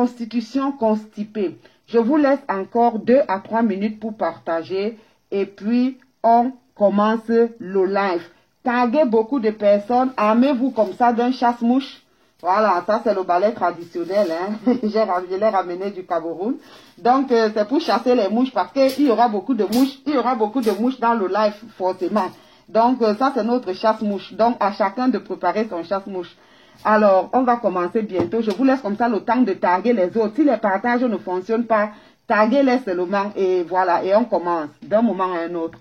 constitution constipée. Je vous laisse encore 2 à 3 minutes pour partager et puis on commence le live. Taguez beaucoup de personnes, armez-vous comme ça d'un chasse-mouche. Voilà, ça c'est le balai traditionnel, hein. Je l'ai ramené du Cameroun. Donc c'est pour chasser les mouches parce qu'il y aura beaucoup de mouches. Il y aura beaucoup de mouches dans le live forcément. Donc ça c'est notre chasse-mouche. Donc à chacun de préparer son chasse-mouche. Alors on va commencer bientôt. Je vous laisse comme ça le temps de taguer les autres. Si les partages ne fonctionnent pas, taguez-les seulement et voilà. Et on commence d'un moment à un autre.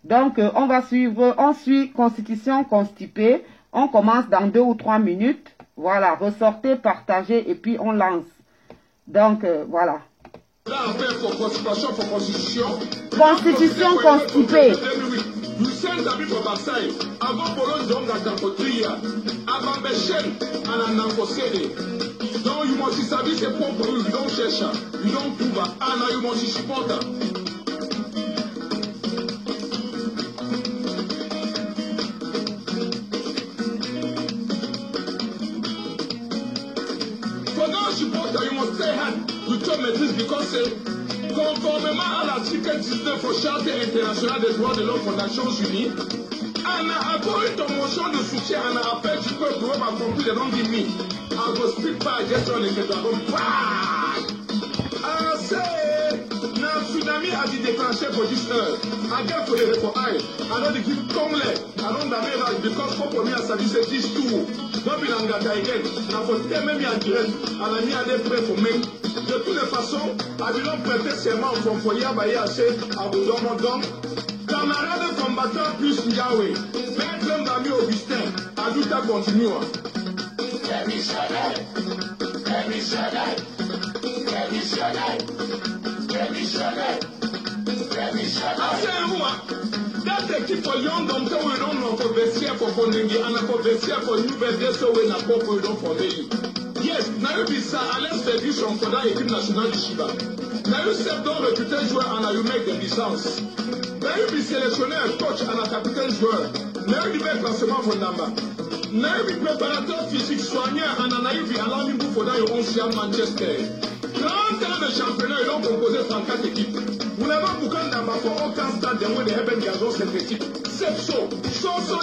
Donc on va suivre, on suit constitution constipée. On commence dans 2 ou 3 minutes. Voilà, ressortez, partagez et puis on lance. Donc, voilà. Constitution constipée. Conformément à l'article 19 au Charte internationale des droits de l'homme aux Nations Unies, on a apporté une motion de soutien à l'appel du peuple pour accomplir les noms d'ennemis. I will speak by gestion et que na tsunami a dit déclencher pour 10 heures. À quel point les réformes alors de qui tombe les alors d'amener because pour me à service 10 tours. Donc il en gâte again. Na faut même en direct. On a mis à des prêts pour même. De toutes les façons, avions prêté serment au foyer à Bayaché, à Boudomodon. Camarades combattants plus Yahweh. Maître Mbami Augustin, Adouta continue. Démissionnaire, démissionnaire, démissionnaire, démissionnaire, démissionnaire. That équipe for young don't tell we don't know for Bessia for Kondingi and for Bessia for New Bedde so we na pop we don't for me. Yes, now you be Sir Alex Ferguson for that équipe nationale du Chiba. Now you serve dans le putain joueur and you make the licence. Now you be sélectionné un coach and a capitaine joueur. Now you be classement for number. Now you be préparateur physique soigneur and now you be allowing you for that your own share Manchester. 30 ans de championnat, ils ont composé 34 équipes. Vous n'avez pas beaucoup d'abord pour aucun stade d'un mois de Heben Gazon cette équipe. C'est so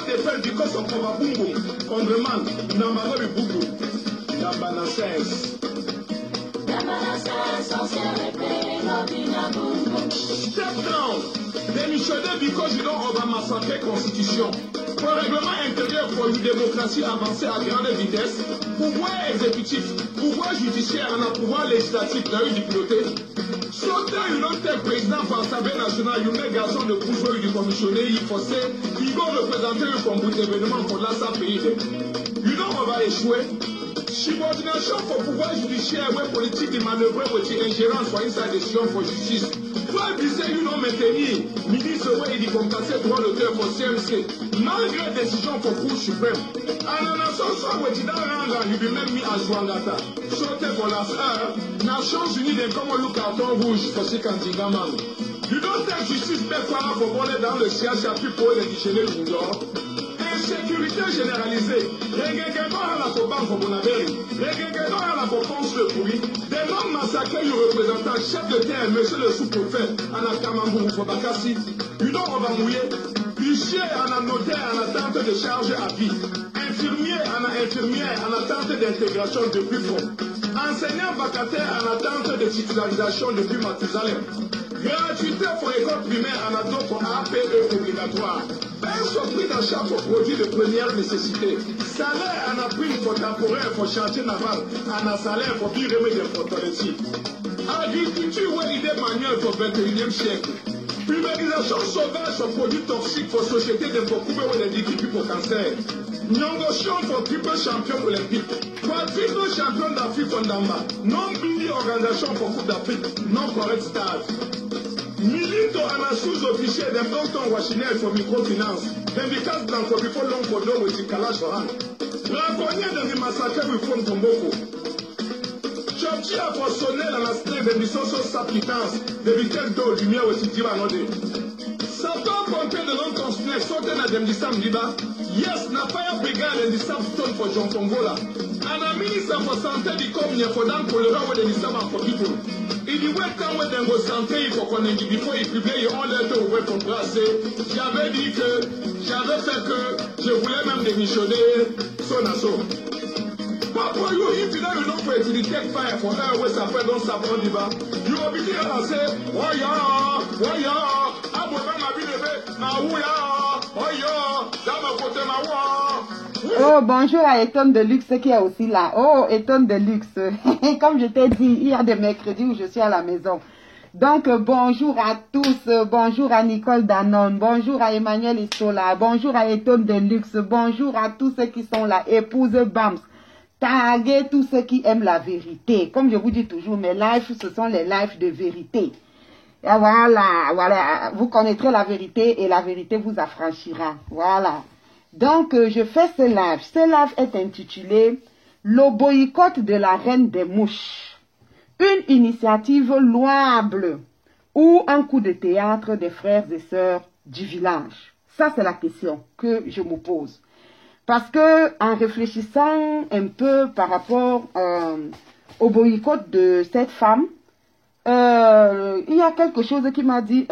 dépend du cause en combat boum boum. Condreman, Namano du boubou. Nambana 16. Nambana 16, ancien répé, Nambina boum boum. Step down. Démissionner because you don't over massacrer constitution. Pour un règlement intérieur pour une démocratie avancée à grande vitesse, pouvoir exécutif, pouvoir judiciaire et un pouvoir législatif dans une piloté. Sauter un président par l'Assemblée nationale, un garçon de bourgeois du commissionnaire, il faut il va représenter le combat d'événement pour l'Assemblée pays. Une on va échouer. Subordination pour pouvoir judiciaire, ouais, politique de manœuvrer pour ingérence pour une décision pour justice. Toi, bisser une homme maintenir, ministre, ouais, il dit compenser droit d'auteur pour CMC, malgré décision pour Cour suprême. En nation, soit, ouais, il a même mis à Jouangata. Sauter pour la Nations Unies d'un comme le carton rouge pour ce candidat. Du don de justice, faire pour voler dans le siège, puis pour les digérer junior. Insécurité généralisée. Régagement à la Coban pour Bonaberi. Régagement à la Coponce le pourri. Des hommes massacrés, le représentant, chef de terre, monsieur le sous-préfet, Anna Kamambou Fobakassi. Une on va mouiller. Huissier en notaire en attente de charge à vie. Infirmier en infirmière en attente d'intégration depuis fond. Enseignant vacataire en attente de titularisation depuis Mathusalem. Gratuité pour l'école primaire en attente pour APE obligatoire. Un surpris d'achat pour produits de première nécessité. Salaire en appui pour temporaire pour chantier naval. En salaire pour bien remettre des fortalecies. Agriculture ou idée manuelle pour 21e siècle. Pulvérisation sauvage sur produits toxiques pour société de beaucoup ou d'équipes pour cancer. Nyongotion pour triple champion olympique. Quadruple champion d'Afrique Fondamba. Non-bini organisation pour Coupe d'Afrique. Non correct stade. Milito à la sous-officier d'un tonton Washington pour microfinance. D'indicat dans le Copifo Longkodo ou Tikala Johan. Braconnier de Rimassacre ou Fond Tomboko. Chopchi a poissonné dans la strée de mission sur sa pitance. De vitesse d'eau, lumière aussi tirée à l'odé. Sapin pompier de l'homme constitué sauté dans Demdissam Liba. Yes, na fire brigade and the substone for John Congola. And a minister for santé di come here for them cholera where they stomach for people. In the west time where they go santé for Konengi before you prepare your own letter away from Brassé, j'avais dit que, j'avais fait que, je voulais même démissionner, so na so. But for you, if you don't pray to the take fire for her, where Safed don't stop on the bar, you will be here and say, oh yeah, I'm with my baby, now who ya, oh yeah, that's my côté, ma wa. Oh, bonjour à Eton de Luxe qui est aussi là. Oh, Eton de Luxe. Comme je t'ai dit, il y a des mercredis où je suis à la maison. Donc, bonjour à tous. Bonjour à Nicole Danone. Bonjour à Emmanuel Isola. Bonjour à Eton de Luxe. Bonjour à tous ceux qui sont là. Épouse Bams. Taguez tous ceux qui aiment la vérité. Comme je vous dis toujours, mes lives, ce sont les lives de vérité. Et voilà. Vous connaîtrez la vérité et la vérité vous affranchira. Voilà. Donc, je fais ce live. Ce live est intitulé « Le boycott de la reine des mouches ». Une initiative louable ou un coup de théâtre des frères et sœurs du village. Ça, c'est la question que je me pose. Parce que, en réfléchissant un peu par rapport au boycott de cette femme, il y a quelque chose qui m'a dit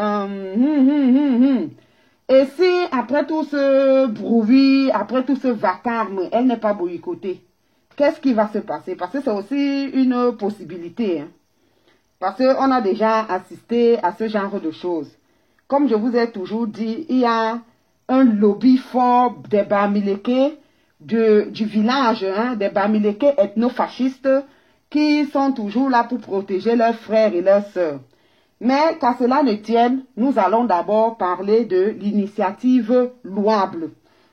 Et si, après tout ce bruit, après tout ce vacarme, elle n'est pas boycottée, qu'est-ce qui va se passer? Parce que c'est aussi une possibilité. Hein. Parce qu'on a déjà assisté à ce genre de choses. Comme je vous ai toujours dit, il y a un lobby fort des Bamileke du village, hein, des Bamileke ethnofascistes qui sont toujours là pour protéger leurs frères et leurs sœurs. Mais qu'à cela ne tienne, nous allons d'abord parler de l'initiative louable.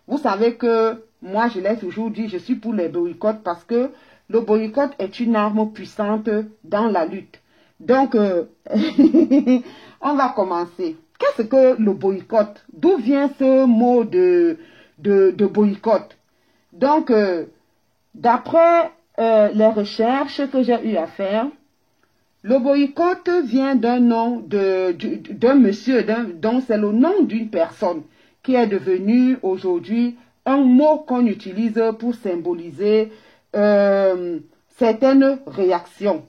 Vous savez que moi, je l'ai toujours dit, je suis pour les boycotts parce que le boycott est une arme puissante dans la lutte. Donc, on va commencer. Qu'est-ce que le boycott? D'où vient ce mot de boycott? Donc, d'après les recherches que j'ai eu à faire, le boycott vient d'un nom d'un monsieur, dont c'est le nom d'une personne qui est devenu aujourd'hui un mot qu'on utilise pour symboliser certaines réactions.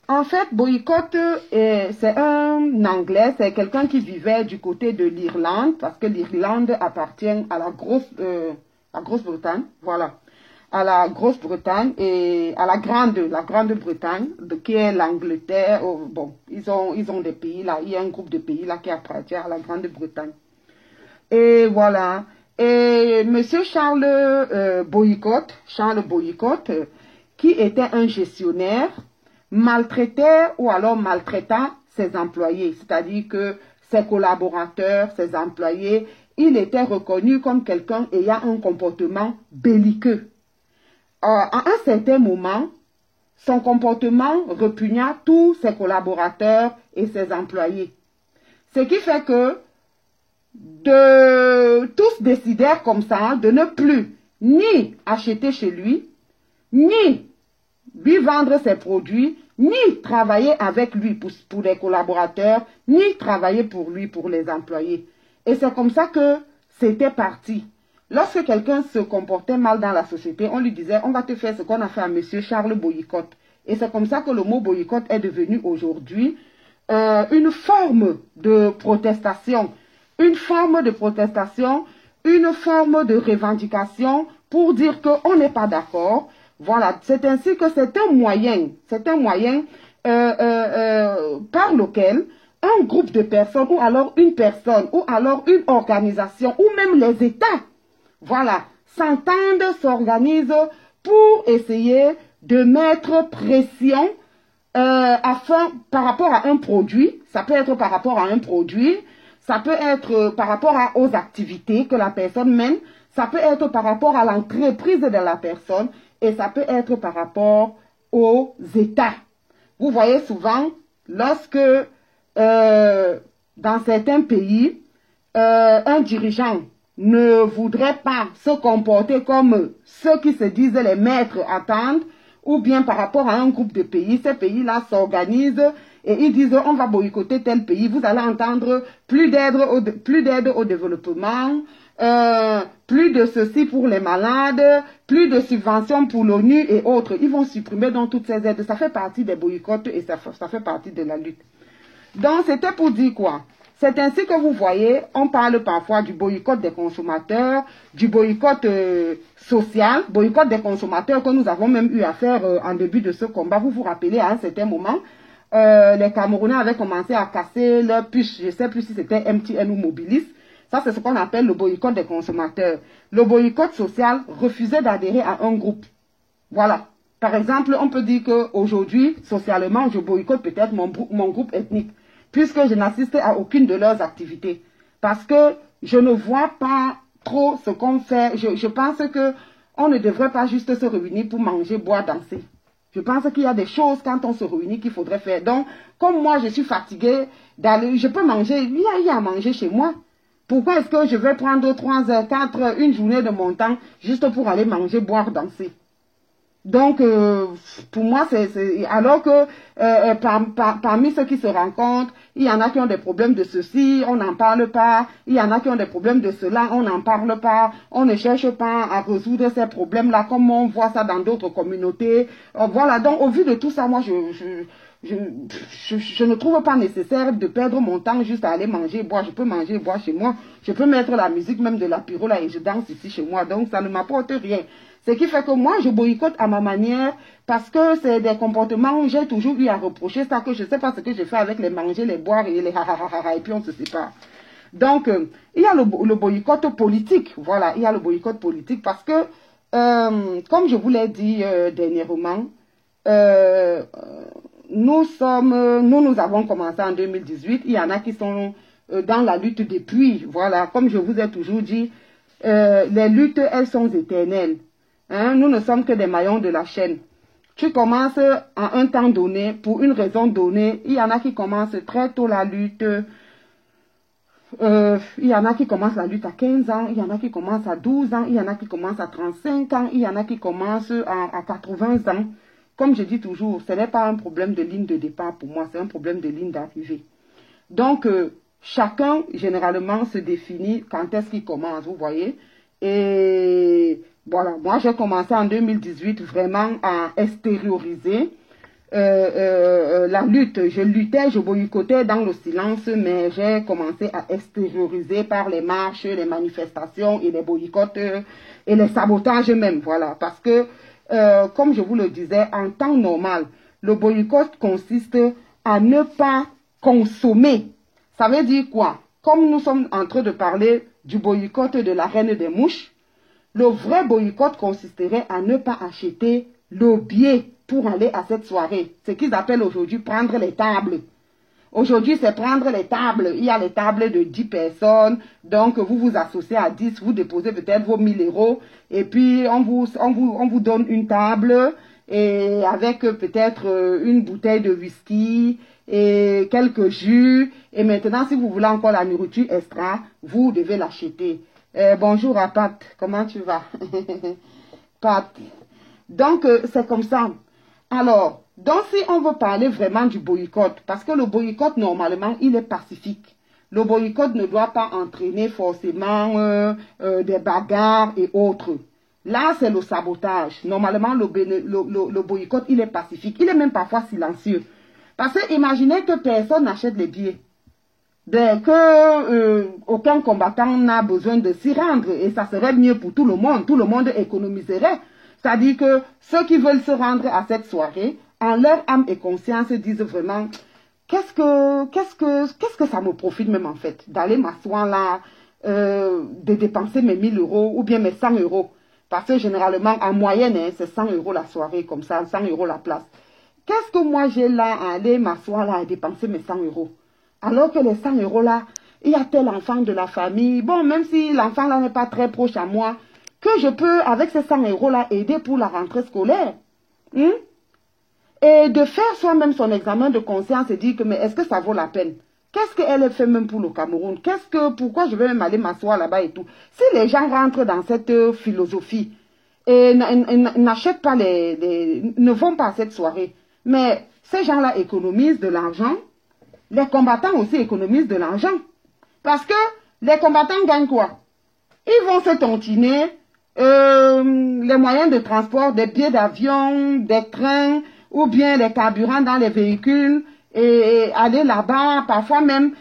En fait, boycott, c'est un Anglais, c'est quelqu'un qui vivait du côté de l'Irlande, parce que l'Irlande appartient à la Grosse-Bretagne, voilà. À la Grosse-Bretagne et à la Grande-Bretagne, qui est l'Angleterre. Oh, bon, ils ont des pays là, il y a un groupe de pays là qui appartient à la Grande-Bretagne. Et voilà. Et monsieur Charles Boycott, qui était un gestionnaire, maltraitait ou alors maltraitant ses employés, c'est-à-dire que ses collaborateurs, ses employés, il était reconnu comme quelqu'un ayant un comportement belliqueux. À un certain moment, son comportement repugna tous ses collaborateurs et ses employés. Ce qui fait que tous décidèrent comme ça de ne plus ni acheter chez lui, ni lui vendre ses produits, ni travailler avec lui pour les collaborateurs, ni travailler pour lui, pour les employés. Et c'est comme ça que c'était parti. Lorsque quelqu'un se comportait mal dans la société, on lui disait, on va te faire ce qu'on a fait à monsieur Charles Boycott. Et c'est comme ça que le mot boycott est devenu aujourd'hui une forme de protestation. Une forme de protestation, une forme de revendication pour dire qu'on n'est pas d'accord. Voilà, c'est ainsi que c'est un moyen par lequel un groupe de personnes, ou alors une personne, ou alors une organisation, ou même les États, voilà, s'entendent, s'organisent pour essayer de mettre pression par rapport à un produit. Ça peut être par rapport à un produit, ça peut être par rapport aux activités que la personne mène, ça peut être par rapport à l'entreprise de la personne et ça peut être par rapport aux États. Vous voyez souvent, lorsque dans certains pays, un dirigeant ne voudrait pas se comporter comme ceux qui se disent les maîtres attendent, ou bien par rapport à un groupe de pays, ces pays-là s'organisent et ils disent on va boycotter tel pays, vous allez entendre plus d'aide au développement, plus de ceci pour les malades, plus de subventions pour l'ONU et autres. Ils vont supprimer donc toutes ces aides. Ça fait partie des boycotts et ça fait partie de la lutte. Donc, c'était pour dire quoi? C'est ainsi que vous voyez, on parle parfois du boycott des consommateurs, du boycott social, boycott des consommateurs que nous avons même eu à faire en début de ce combat. Vous vous rappelez, à un certain moment, les Camerounais avaient commencé à casser leur puce, je ne sais plus si c'était MTN ou Mobilis. Ça, c'est ce qu'on appelle le boycott des consommateurs. Le boycott social refusait d'adhérer à un groupe. Voilà. Par exemple, on peut dire qu'aujourd'hui, socialement, je boycotte peut-être mon groupe ethnique, puisque je n'assiste à aucune de leurs activités. Parce que je ne vois pas trop ce qu'on fait. Je pense que on ne devrait pas juste se réunir pour manger, boire, danser. Je pense qu'il y a des choses quand on se réunit qu'il faudrait faire. Donc, comme moi, je suis fatiguée d'aller, je peux manger, il y a à manger chez moi. Pourquoi est-ce que je vais prendre 3 heures, 4 heures, une journée de mon temps juste pour aller manger, boire, danser? Donc, pour moi, alors que parmi ceux qui se rencontrent, il y en a qui ont des problèmes de ceci, on n'en parle pas. Il y en a qui ont des problèmes de cela, on n'en parle pas. On ne cherche pas à résoudre ces problèmes-là comme on voit ça dans d'autres communautés. Voilà, donc au vu de tout ça, moi, je ne trouve pas nécessaire de perdre mon temps juste à aller manger, boire. Je peux manger, boire chez moi. Je peux mettre la musique même de la pyro là et je danse ici chez moi. Donc, ça ne m'apporte rien. Ce qui fait que moi, je boycotte à ma manière parce que c'est des comportements où j'ai toujours eu à reprocher ça, que je ne sais pas ce que je fais avec les manger, les boire et les et puis on se sépare. Donc, il y a le boycott politique. Voilà, il y a le boycott politique parce que, comme je vous l'ai dit dernièrement, nous avons commencé en 2018. Il y en a qui sont dans la lutte depuis. Voilà, comme je vous ai toujours dit, les luttes, elles sont éternelles. Hein, nous ne sommes que des maillons de la chaîne. Tu commences à un temps donné, pour une raison donnée. Il y en a qui commencent très tôt la lutte. Il y en a qui commencent la lutte à 15 ans. Il y en a qui commencent à 12 ans. Il y en a qui commencent à 35 ans. Il y en a qui commencent à 80 ans. Comme je dis toujours, ce n'est pas un problème de ligne de départ pour moi. C'est un problème de ligne d'arrivée. Donc, chacun, généralement, se définit quand est-ce qu'il commence, vous voyez. Et voilà, moi j'ai commencé en 2018 vraiment à extérioriser la lutte. Je luttais, je boycottais dans le silence, mais j'ai commencé à extérioriser par les marches, les manifestations et les boycotts et les sabotages même. Voilà, parce que comme je vous le disais, en temps normal, le boycott consiste à ne pas consommer. Ça veut dire quoi? Comme nous sommes en train de parler du boycott de la reine des mouches, le vrai boycott consisterait à ne pas acheter le billet pour aller à cette soirée. Ce qu'ils appellent aujourd'hui prendre les tables. Aujourd'hui, c'est prendre les tables. Il y a les tables de 10 personnes. Donc, vous vous associez à 10, vous déposez peut-être vos 1000 euros. Et puis, on vous donne une table et avec peut-être une bouteille de whisky et quelques jus. Et maintenant, si vous voulez encore la nourriture extra, vous devez l'acheter. Bonjour à Pat, comment tu vas? Pat. Donc, c'est comme ça. Alors, donc si on veut parler vraiment du boycott, parce que le boycott, normalement, il est pacifique. Le boycott ne doit pas entraîner forcément des bagarres et autres. Là, c'est le sabotage. Normalement, le boycott, il est pacifique. Il est même parfois silencieux. Parce que imaginez que personne n'achète les billets. Aucun combattant n'a besoin de s'y rendre. Et ça serait mieux pour tout le monde. Tout le monde économiserait. C'est-à-dire que ceux qui veulent se rendre à cette soirée, en leur âme et conscience, disent vraiment, qu'est-ce que ça me profite même en fait, d'aller m'asseoir là, de dépenser mes 1000 euros ou bien mes 100 euros. Parce que généralement, en moyenne, hein, c'est 100 euros la soirée, comme ça, 100 euros la place. Qu'est-ce que moi j'ai là à aller m'asseoir là et dépenser mes 100 euros? Alors que les 100 euros là, il y a tel enfant de la famille, bon, même si l'enfant là n'est pas très proche à moi, que je peux, avec ces 100 euros là, aider pour la rentrée scolaire. Et de faire soi-même son examen de conscience et dire que, mais est-ce que ça vaut la peine? Qu'est-ce qu'elle fait même pour le Cameroun? Pourquoi je vais même aller m'asseoir là-bas et tout? Si les gens rentrent dans cette philosophie et n'achètent pas ne vont pas à cette soirée, mais ces gens-là économisent de l'argent, les combattants aussi économisent de l'argent. Parce que les combattants gagnent quoi? Ils vont se tontiner les moyens de transport, des billets d'avion, des trains, ou bien les carburants dans les véhicules, et aller là-bas, parfois même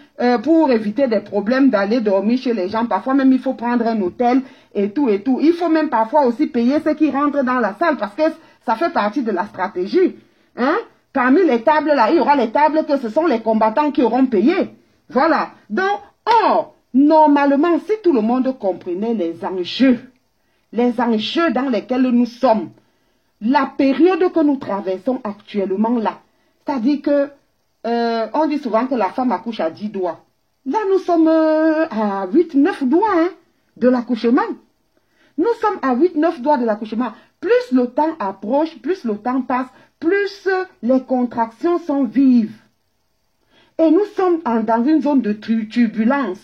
pour éviter des problèmes d'aller dormir chez les gens, parfois même il faut prendre un hôtel et tout et tout. Il faut même parfois aussi payer ceux qui rentrent dans la salle parce que ça fait partie de la stratégie. Hein? Parmi les tables là, il y aura les tables que ce sont les combattants qui auront payé. Voilà. Donc, or, normalement, si tout le monde comprenait les enjeux dans lesquels nous sommes, la période que nous traversons actuellement là, c'est-à-dire que on dit souvent que la femme accouche à 10 doigts. Là, nous sommes à 8-9 doigts hein, de l'accouchement. Nous sommes à 8-9 doigts de l'accouchement. Plus le temps approche, plus le temps passe, plus les contractions sont vives. Et nous sommes dans une zone de turbulence.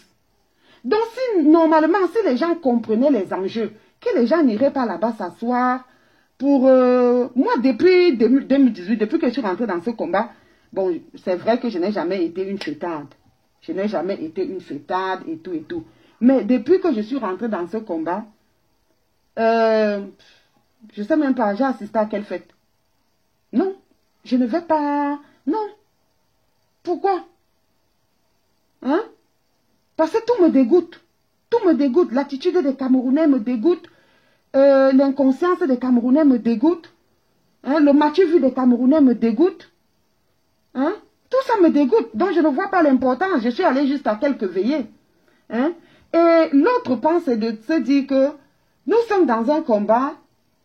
Donc, normalement, si les gens comprenaient les enjeux, que les gens n'iraient pas là-bas s'asseoir pour... moi, depuis 2018, depuis que je suis rentrée dans ce combat, bon, c'est vrai que je n'ai jamais été une fêtarde. Je n'ai jamais été une fêtarde et tout et tout. Mais depuis que je suis rentrée dans ce combat, je ne sais même pas, j'ai assisté à quelle fête? Non, je ne vais pas... Non. Pourquoi? Hein? Parce que tout me dégoûte. Tout me dégoûte. L'attitude des Camerounais me dégoûte. L'inconscience des Camerounais me dégoûte. Hein? Le match vu des Camerounais me dégoûte. Hein? Tout ça me dégoûte. Donc je ne vois pas l'importance. Je suis allée juste à quelques veillées. Hein? Et l'autre point, c'est de se dire que nous sommes dans un combat.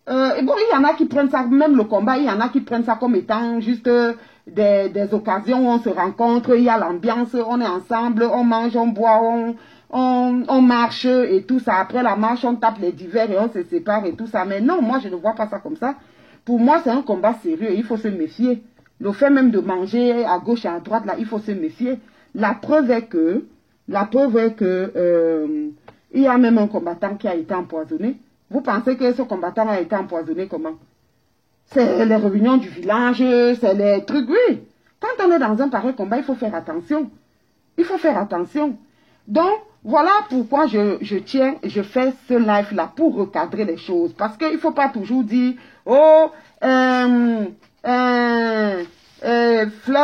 Et bon, il y en a qui prennent ça, même le combat, il y en a qui prennent ça comme étant juste des occasions où on se rencontre, il y a l'ambiance, on est ensemble, on mange, on boit, on marche et tout ça. Après la marche, on tape les divers et on se sépare et tout ça. Mais non, moi, je ne vois pas ça comme ça. Pour moi, c'est un combat sérieux, il faut se méfier. Le fait même de manger à gauche et à droite, là, il faut se méfier. La preuve est que, il y a même un combattant qui a été empoisonné. Vous pensez que ce combattant a été empoisonné comment? C'est les réunions du village, c'est les trucs, oui. Quand on est dans un pareil combat, il faut faire attention. Il faut faire attention. Donc, voilà pourquoi je fais ce live-là, pour recadrer les choses. Parce qu'il ne faut pas toujours dire, oh, Fleur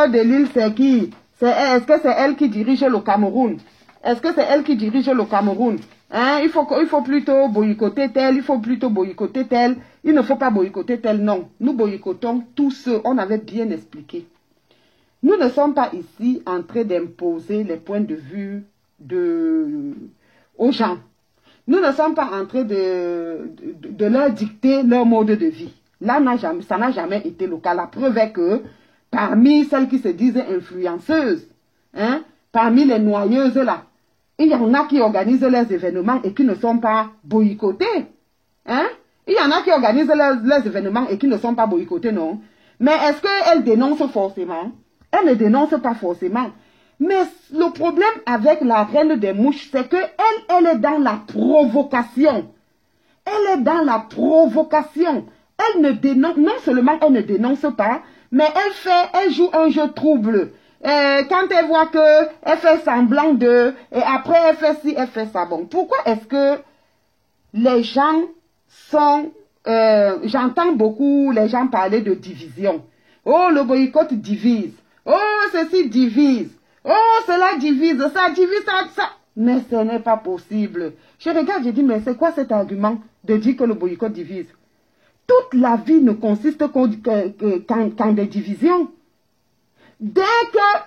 de Lys, c'est qui? Est-ce que c'est elle qui dirige le Cameroun? Est-ce que c'est elle qui dirige le Cameroun? Hein? Il faut plutôt boycotter tel, il faut plutôt boycotter tel. Il ne faut pas boycotter tel, non. Nous boycottons tous ceux, on avait bien expliqué. Nous ne sommes pas ici en train d'imposer les points de vue aux gens. Nous ne sommes pas en train de leur dicter leur mode de vie. Là, ça n'a jamais été le cas. La preuve est que parmi celles qui se disent influenceuses, hein, parmi les noyeuses là, il y en a qui organisent leurs événements et qui ne sont pas boycottés. Hein? Il y en a qui organisent leurs événements et qui ne sont pas boycottés, non. Mais est-ce qu'elles dénoncent forcément? Elles ne dénoncent pas forcément. Mais le problème avec la reine des mouches, c'est qu'elle est dans la provocation. Elle est dans la provocation. Elle ne dénonce, non seulement elle ne dénonce pas, mais elle joue un jeu trouble. Quand elle voit que elle fait semblant de, et après elle fait ci, elle fait ça. Bon, pourquoi est-ce que les gens sont, j'entends beaucoup les gens parler de division. Oh, le boycott divise. Oh, ceci divise. Oh, cela divise, ça divise, ça. Mais ce n'est pas possible. Je regarde, je dis, mais c'est quoi cet argument de dire que le boycott divise? Toute la vie ne consiste qu'en des divisions. Dès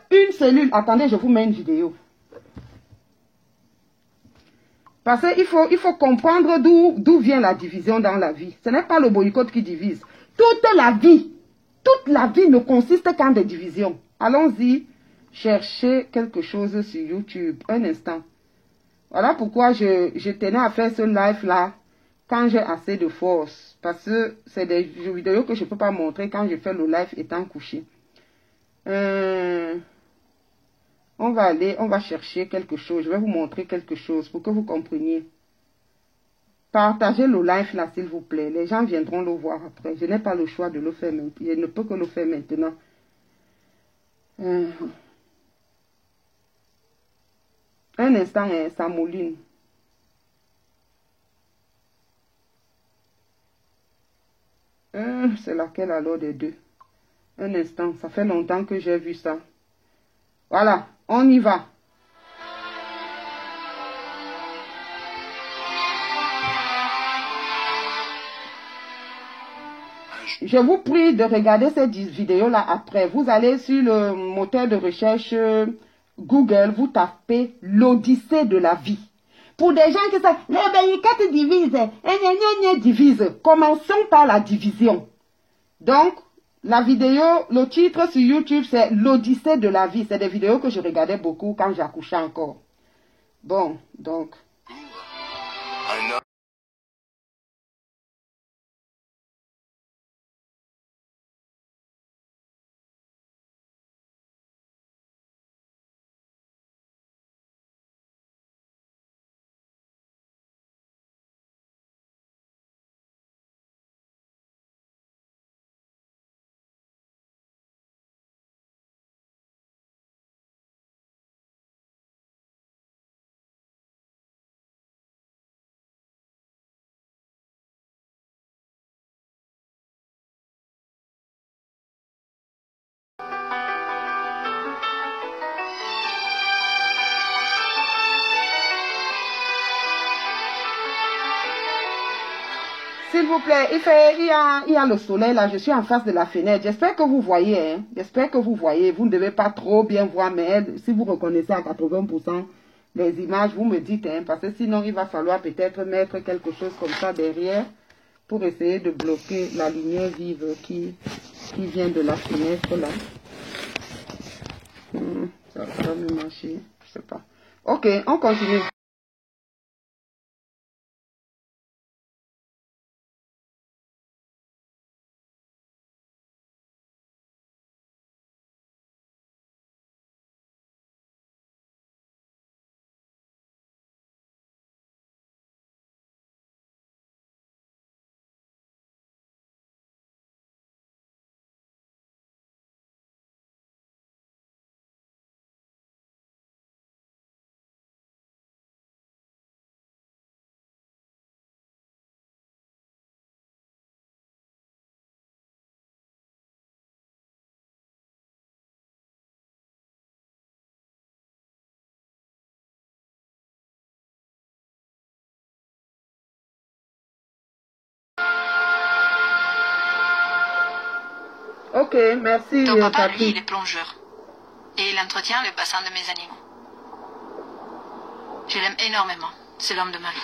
qu'une cellule... Attendez, je vous mets une vidéo. Parce qu'il faut comprendre d'où vient la division dans la vie. Ce n'est pas le boycott qui divise. Toute la vie ne consiste qu'en des divisions. Allons-y, chercher quelque chose sur YouTube. Un instant. Voilà pourquoi je tenais à faire ce live-là quand j'ai assez de force. Parce que c'est des vidéos que je ne peux pas montrer quand je fais le live étant couché. On va chercher quelque chose. Je vais vous montrer quelque chose pour que vous compreniez. Partagez le live là, s'il vous plaît. Les gens viendront le voir après. Je n'ai pas le choix de le faire maintenant. Je ne peux que le faire maintenant. Un instant, ça mouline. C'est laquelle alors des deux? Un instant, ça fait longtemps que j'ai vu ça. Voilà, on y va. Je vous prie de regarder cette vidéo-là après. Vous allez sur le moteur de recherche Google, vous tapez l'Odyssée de la vie. Pour des gens qui savent, les Béliquettes divisent, divise. Commençons par la division. Donc, la vidéo, le titre sur YouTube, c'est l'Odyssée de la vie. C'est des vidéos que je regardais beaucoup quand j'accouchais encore. Bon, donc... S'il vous plaît, il y a le soleil là, je suis en face de la fenêtre. J'espère que vous voyez, hein. J'espère que vous voyez. Vous ne devez pas trop bien voir, mais si vous reconnaissez à 80% les images, vous me dites, hein, parce que sinon il va falloir peut-être mettre quelque chose comme ça derrière pour essayer de bloquer la lumière vive qui vient de la fenêtre là. Ça va me marcher, je sais pas. Ok, on continue. Ok, merci. Ton papa, lui, il est plongeur. Et il entretient le bassin de mes animaux. Je l'aime énormément. C'est l'homme de ma vie.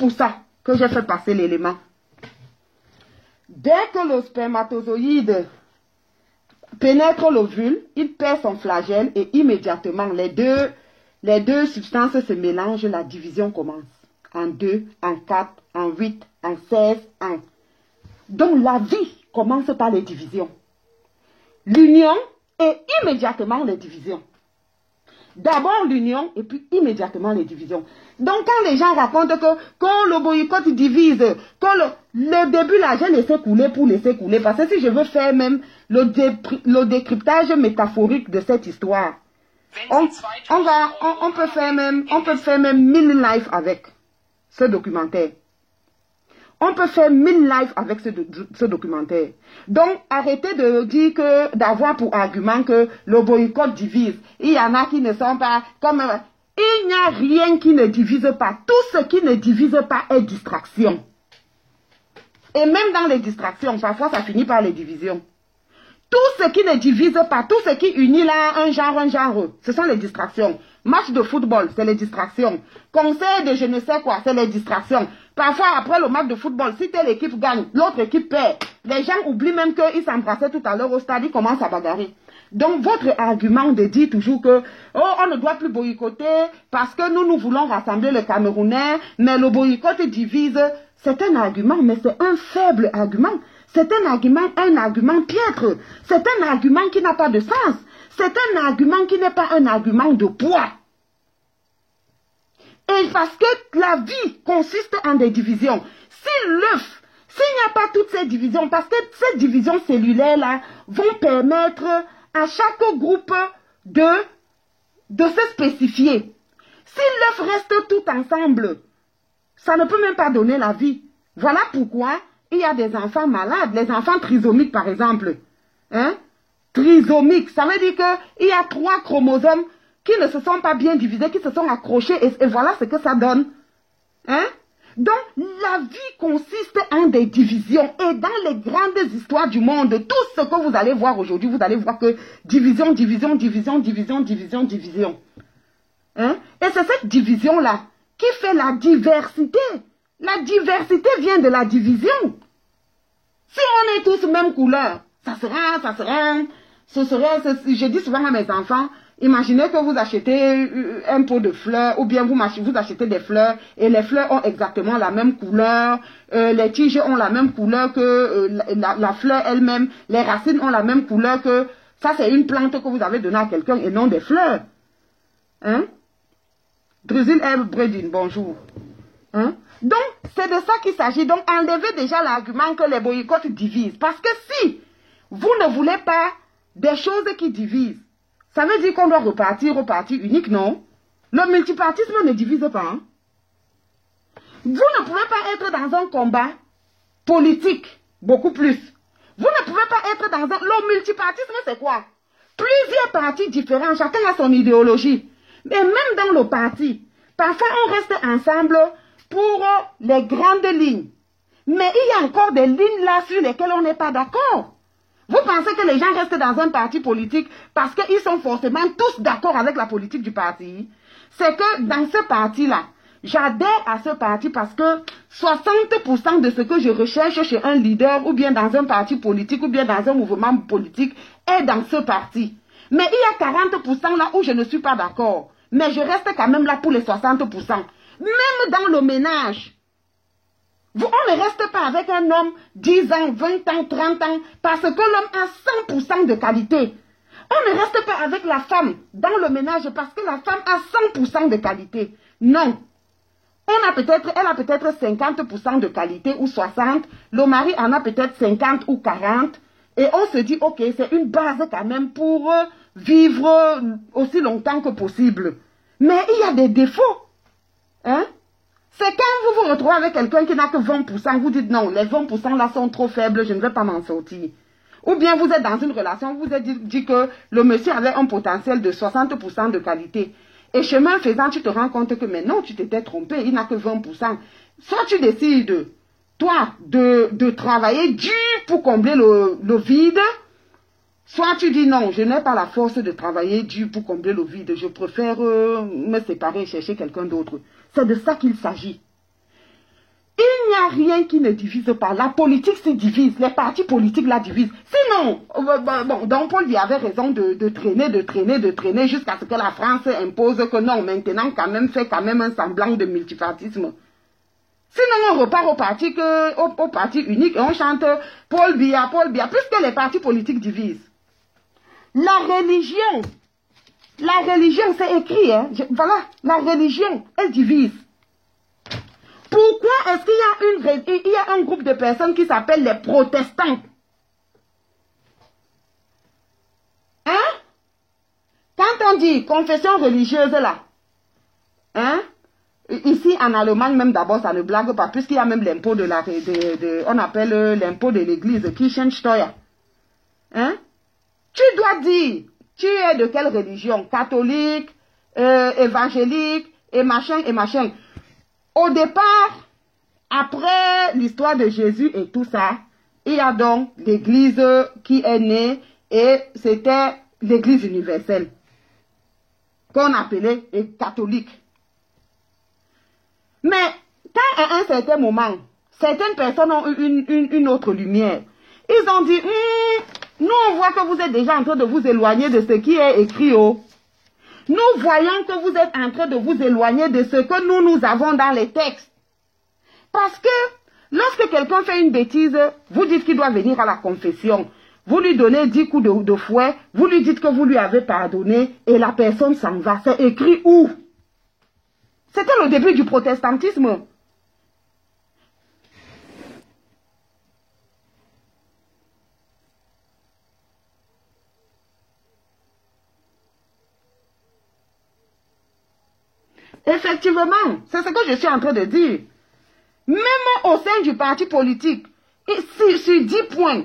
pour ça que j'ai fait passer l'élément. Dès que le spermatozoïde pénètre l'ovule, il perd son flagelle et immédiatement les deux substances se mélangent, la division commence. En 2, en 4, en 8, en 16, en... Donc la vie commence par les divisions. L'union et immédiatement les divisions. D'abord l'union et puis immédiatement les divisions. Donc quand les gens racontent que quand le boycott divise, quand le début là j'ai laissé couler pour laisser couler, parce que si je veux faire même le décryptage métaphorique de cette histoire, on peut faire même 1000 lives avec ce documentaire. On peut faire 1000 lives avec ce documentaire. Donc, arrêtez de dire que, d'avoir pour argument que le boycott divise. Il y en a qui ne sont pas comme... Il n'y a rien qui ne divise pas. Tout ce qui ne divise pas est distraction. Et même dans les distractions, parfois ça finit par les divisions. Tout ce qui ne divise pas, tout ce qui unit là un genre, ce sont les distractions. Match de football, c'est les distractions. Conseil de je ne sais quoi, c'est les distractions. Parfois, après le match de football, si telle équipe gagne, l'autre équipe perd. Les gens oublient même qu'ils s'embrassaient tout à l'heure au stade, ils commencent à bagarrer. Donc, votre argument de dire toujours que on ne doit plus boycotter parce que nous voulons rassembler les Camerounais, mais le boycott divise, c'est un argument, mais c'est un faible argument. C'est un argument piètre. C'est un argument qui n'a pas de sens. C'est un argument qui n'est pas un argument de poids. Et parce que la vie consiste en des divisions. S'il n'y a pas toutes ces divisions, parce que ces divisions cellulaires-là vont permettre à chaque groupe de se spécifier. Si l'œuf reste tout ensemble, ça ne peut même pas donner la vie. Voilà pourquoi il y a des enfants malades, les enfants trisomiques par exemple. Hein? Trisomiques, ça veut dire qu'il y a 3 chromosomes qui ne se sont pas bien divisés, qui se sont accrochés, et voilà ce que ça donne. Hein? Donc, la vie consiste en des divisions, et dans les grandes histoires du monde, tout ce que vous allez voir aujourd'hui, vous allez voir que division, division, division, division, division, division. Hein? Et c'est cette division-là qui fait la diversité. La diversité vient de la division. Si on est tous même couleur, je dis souvent à mes enfants, imaginez que vous achetez un pot de fleurs, ou bien vous achetez des fleurs, et les fleurs ont exactement la même couleur, les tiges ont la même couleur que la fleur elle-même, les racines ont la même couleur que, ça c'est une plante que vous avez donnée à quelqu'un et non des fleurs. Hein? Drusil Herb Bredin, bonjour. Hein? Donc, c'est de ça qu'il s'agit. Donc, enlevez déjà l'argument que les boycotts divisent. Parce que si vous ne voulez pas des choses qui divisent, ça veut dire qu'on doit repartir au parti unique, non? Le multipartisme ne divise pas. Hein? Vous ne pouvez pas être dans un combat politique, beaucoup plus. Vous ne pouvez pas être dans un... Le multipartisme, c'est quoi? Plusieurs partis différents, chacun a son idéologie. Mais même dans le parti, parfois on reste ensemble pour les grandes lignes. Mais il y a encore des lignes là sur lesquelles on n'est pas d'accord. Vous pensez que les gens restent dans un parti politique parce qu'ils sont forcément tous d'accord avec la politique du parti? C'est que dans ce parti-là, j'adhère à ce parti parce que 60% de ce que je recherche chez un leader ou bien dans un parti politique ou bien dans un mouvement politique est dans ce parti. Mais il y a 40% là où je ne suis pas d'accord. Mais je reste quand même là pour les 60%. Même dans le ménage. On ne reste pas avec un homme 10 ans, 20 ans, 30 ans, parce que l'homme a 100% de qualité. On ne reste pas avec la femme dans le ménage parce que la femme a 100% de qualité. Non. Elle a peut-être 50% de qualité ou 60%. Le mari en a peut-être 50 ou 40%. Et on se dit, ok, c'est une base quand même pour vivre aussi longtemps que possible. Mais il y a des défauts. Hein? C'est quand vous vous retrouvez avec quelqu'un qui n'a que 20%, vous dites non, les 20% là sont trop faibles, je ne vais pas m'en sortir. Ou bien vous êtes dans une relation, vous vous êtes dit que le monsieur avait un potentiel de 60% de qualité. Et chemin faisant, tu te rends compte que mais non, tu t'étais trompé, il n'a que 20%. Soit tu décides, toi, de travailler dur pour combler le vide, soit tu dis non, je n'ai pas la force de travailler dur pour combler le vide, je préfère me séparer et chercher quelqu'un d'autre. C'est de ça qu'il s'agit. n'y a rien qui ne divise pas. La politique se divise, les partis politiques la divisent. Sinon, bon, donc Paul Biya avait raison de traîner jusqu'à ce que la France impose que non, maintenant quand même fait quand même un semblant de multipartisme. Sinon, on repart au parti unique et on chante Paul Biya, puisque les partis politiques divisent. La religion, c'est écrit, hein. Voilà, la religion, elle divise. Pourquoi est-ce qu'il y a un groupe de personnes qui s'appellent les protestants? Hein? Quand on dit confession religieuse là, hein? Ici en Allemagne même d'abord ça ne blague pas puisqu'il y a même l'impôt on appelle l'impôt de l'église, Kirchensteuer. Hein? Tu dois dire, tu es de quelle religion? Catholique, évangélique, et machin. Au départ, après l'histoire de Jésus et tout ça, il y a donc l'église qui est née et c'était l'église universelle, qu'on appelait catholique. Mais quand à un certain moment, certaines personnes ont eu une autre lumière, ils ont dit, nous on voit que vous êtes déjà en train de vous éloigner de ce qui est écrit. Nous voyons que vous êtes en train de vous éloigner de ce que nous avons dans les textes. Parce que lorsque quelqu'un fait une bêtise, vous dites qu'il doit venir à la confession. Vous lui donnez 10 coups de fouet, vous lui dites que vous lui avez pardonné et la personne s'en va. C'est écrit où? C'était le début du protestantisme. Effectivement, c'est ce que je suis en train de dire. Même au sein du parti politique, sur 10 points,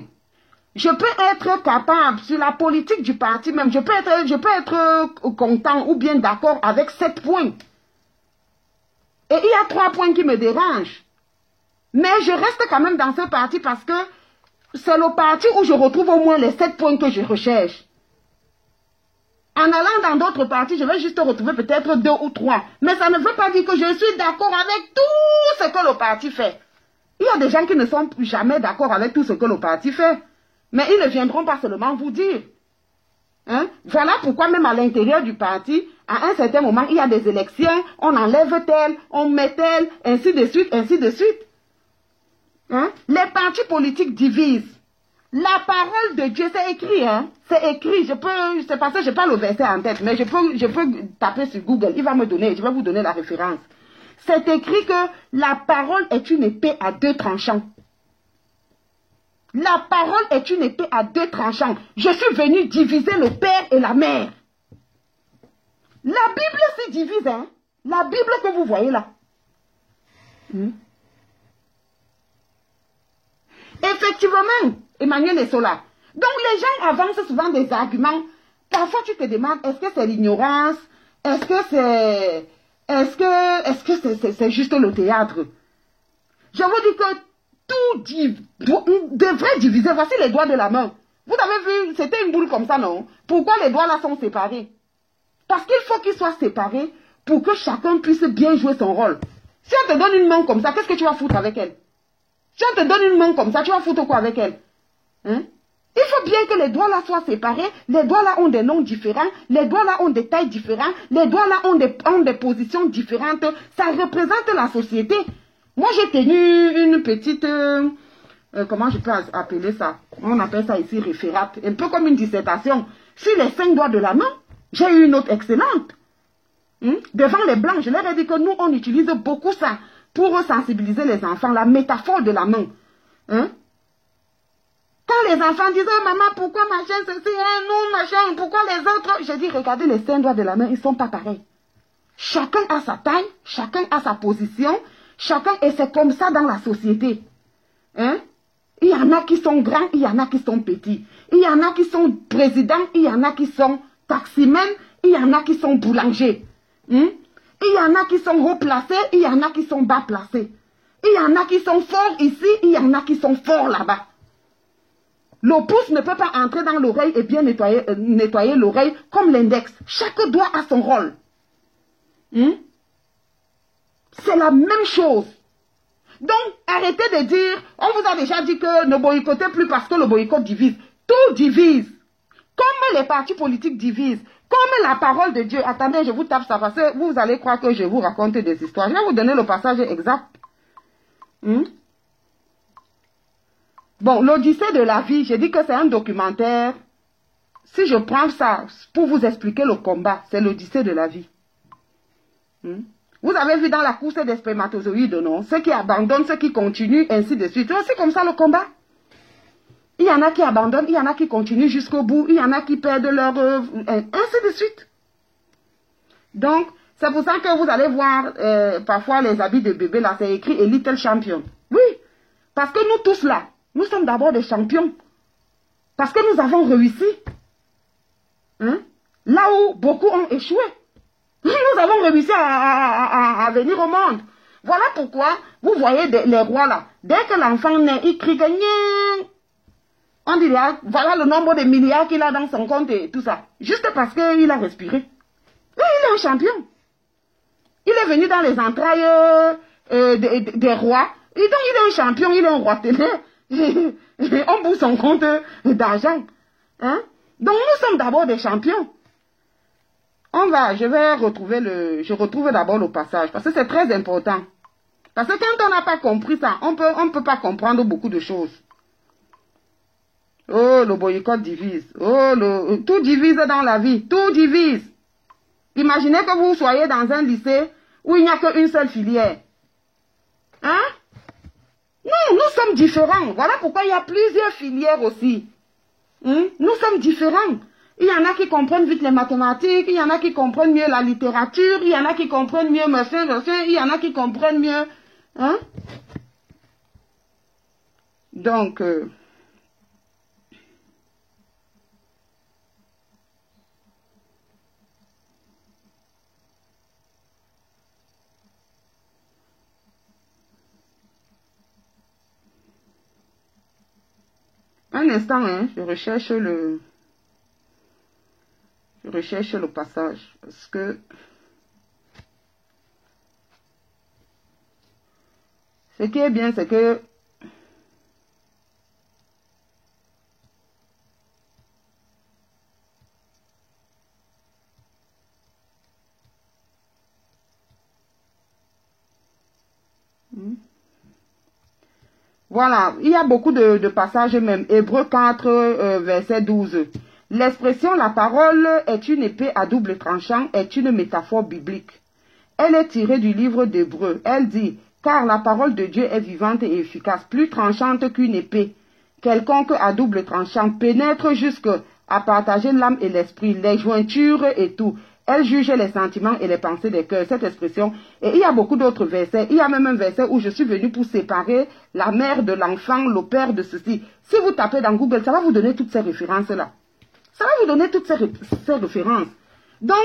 je peux être capable, sur la politique du parti même, je peux être content ou bien d'accord avec 7 points. Et il y a 3 points qui me dérangent. Mais je reste quand même dans ce parti parce que c'est le parti où je retrouve au moins les 7 points que je recherche. En allant dans d'autres partis, je vais juste retrouver peut-être 2 ou 3. Mais ça ne veut pas dire que je suis d'accord avec tout ce que le parti fait. Il y a des gens qui ne sont jamais d'accord avec tout ce que le parti fait. Mais ils ne viendront pas seulement vous dire. Hein? Voilà pourquoi même à l'intérieur du parti, à un certain moment, il y a des élections, on enlève tel, on met tel, ainsi de suite, ainsi de suite. Hein? Les partis politiques divisent. La parole de Dieu, c'est écrit, hein? C'est écrit. C'est parce que je n'ai pas le verset en tête, mais je peux taper sur Google. Il va me donner, je vais vous donner la référence. C'est écrit que la parole est une épée à 2 tranchants. La parole est une épée à 2 tranchants. Je suis venu diviser le père et la mère. La Bible se divise, hein? La Bible que vous voyez là. Effectivement, Emmanuel est cela. Donc les gens avancent souvent des arguments. Parfois tu te demandes, est-ce que c'est l'ignorance? Est-ce que c'est juste le théâtre? Je vous dis que tout devrait diviser. Voici les doigts de la main. Vous avez vu, c'était une boule comme ça, non? Pourquoi les doigts là sont séparés? Parce qu'il faut qu'ils soient séparés pour que chacun puisse bien jouer son rôle. Si on te donne une main comme ça, qu'est-ce que tu vas foutre avec elle? Si on te donne une main comme ça, tu vas foutre quoi avec elle? Hein? Il faut bien que les doigts là soient séparés. Les doigts là ont des noms différents. Les doigts là ont des tailles différentes. Les doigts là ont des positions différentes. Ça représente la société. Moi, j'ai tenu une petite... comment je peux appeler ça? On appelle ça ici référate. Un peu comme une dissertation. Sur les 5 doigts de la main, j'ai eu une autre excellente. Devant les blancs, je leur ai dit que nous, on utilise beaucoup ça pour sensibiliser les enfants. La métaphore de la main. Hein? Quand les enfants disent, oh, maman, pourquoi machin, ceci, nous, machin, pourquoi les autres? J'ai dit, regardez les 5 doigts de la main, ils ne sont pas pareils. Chacun a sa taille, chacun a sa position, chacun, et c'est comme ça dans la société. Hein? Il y en a qui sont grands, il y en a qui sont petits. Il y en a qui sont présidents, il y en a qui sont taximens, il y en a qui sont boulangers. Il y en a qui sont haut placés, il y en a qui sont bas placés. Il y en a qui sont forts ici, il y en a qui sont forts là-bas. Le pouce ne peut pas entrer dans l'oreille et bien nettoyer l'oreille comme l'index. Chaque doigt a son rôle. C'est la même chose. Donc, arrêtez de dire, on vous a déjà dit que ne boycottez plus parce que le boycott divise. Tout divise. Comme les partis politiques divisent. Comme la parole de Dieu. Attendez, je vous tape ça parce que vous allez croire que je vous raconte des histoires. Je vais vous donner le passage exact. Bon, l'Odyssée de la vie, j'ai dit que c'est un documentaire. Si je prends ça pour vous expliquer le combat, c'est l'Odyssée de la vie. Vous avez vu dans la course des spermatozoïdes, non? Ceux qui abandonnent, ceux qui continuent, ainsi de suite. C'est aussi comme ça le combat. Il y en a qui abandonnent, il y en a qui continuent jusqu'au bout, il y en a qui perdent leur œuvre, ainsi de suite. Donc, c'est pour ça que vous allez voir parfois les habits de bébé, là, c'est écrit « A Little Champion ». Oui, parce que nous tous là, nous sommes d'abord des champions. Parce que nous avons réussi. Là où beaucoup ont échoué. Nous avons réussi à venir au monde. Voilà pourquoi, vous voyez les rois là, dès que l'enfant naît, il crie que « On dit, voilà le nombre de milliards qu'il a dans son compte et tout ça. Juste parce qu'il a respiré. Mais il est un champion. Il est venu dans les entrailles des rois. Et donc, il est un champion, il est un roi télé. On bout son compte d'argent. Donc, nous sommes d'abord des champions. Je retrouve d'abord le passage. Parce que c'est très important. Parce que quand on n'a pas compris ça, on peut pas comprendre beaucoup de choses. Oh, le boycott divise. Oh, tout divise dans la vie. Tout divise. Imaginez que vous soyez dans un lycée où il n'y a qu'une seule filière. Non, nous sommes différents. Voilà pourquoi il y a plusieurs filières aussi. Nous sommes différents. Il y en a qui comprennent vite les mathématiques, il y en a qui comprennent mieux la littérature, il y en a qui comprennent mieux machin, il y en a qui comprennent mieux. Donc... Un instant, je recherche le passage. Parce que ce qui est bien, c'est que voilà, il y a beaucoup de passages même. Hébreux 4, verset 12. L'expression « la parole est une épée à double tranchant » est une métaphore biblique. Elle est tirée du livre d'Hébreux. Elle dit « car la parole de Dieu est vivante et efficace, plus tranchante qu'une épée. Quelconque à double tranchant pénètre jusqu'à partager l'âme et l'esprit, les jointures et tout. Elle juge les sentiments et les pensées des cœurs. » Cette expression. Et il y a beaucoup d'autres versets. Il y a même un verset où je suis venu pour séparer la mère de l'enfant, le père de ceci. Si vous tapez dans Google, ça va vous donner toutes ces références-là. Ça va vous donner toutes ces références. Donc,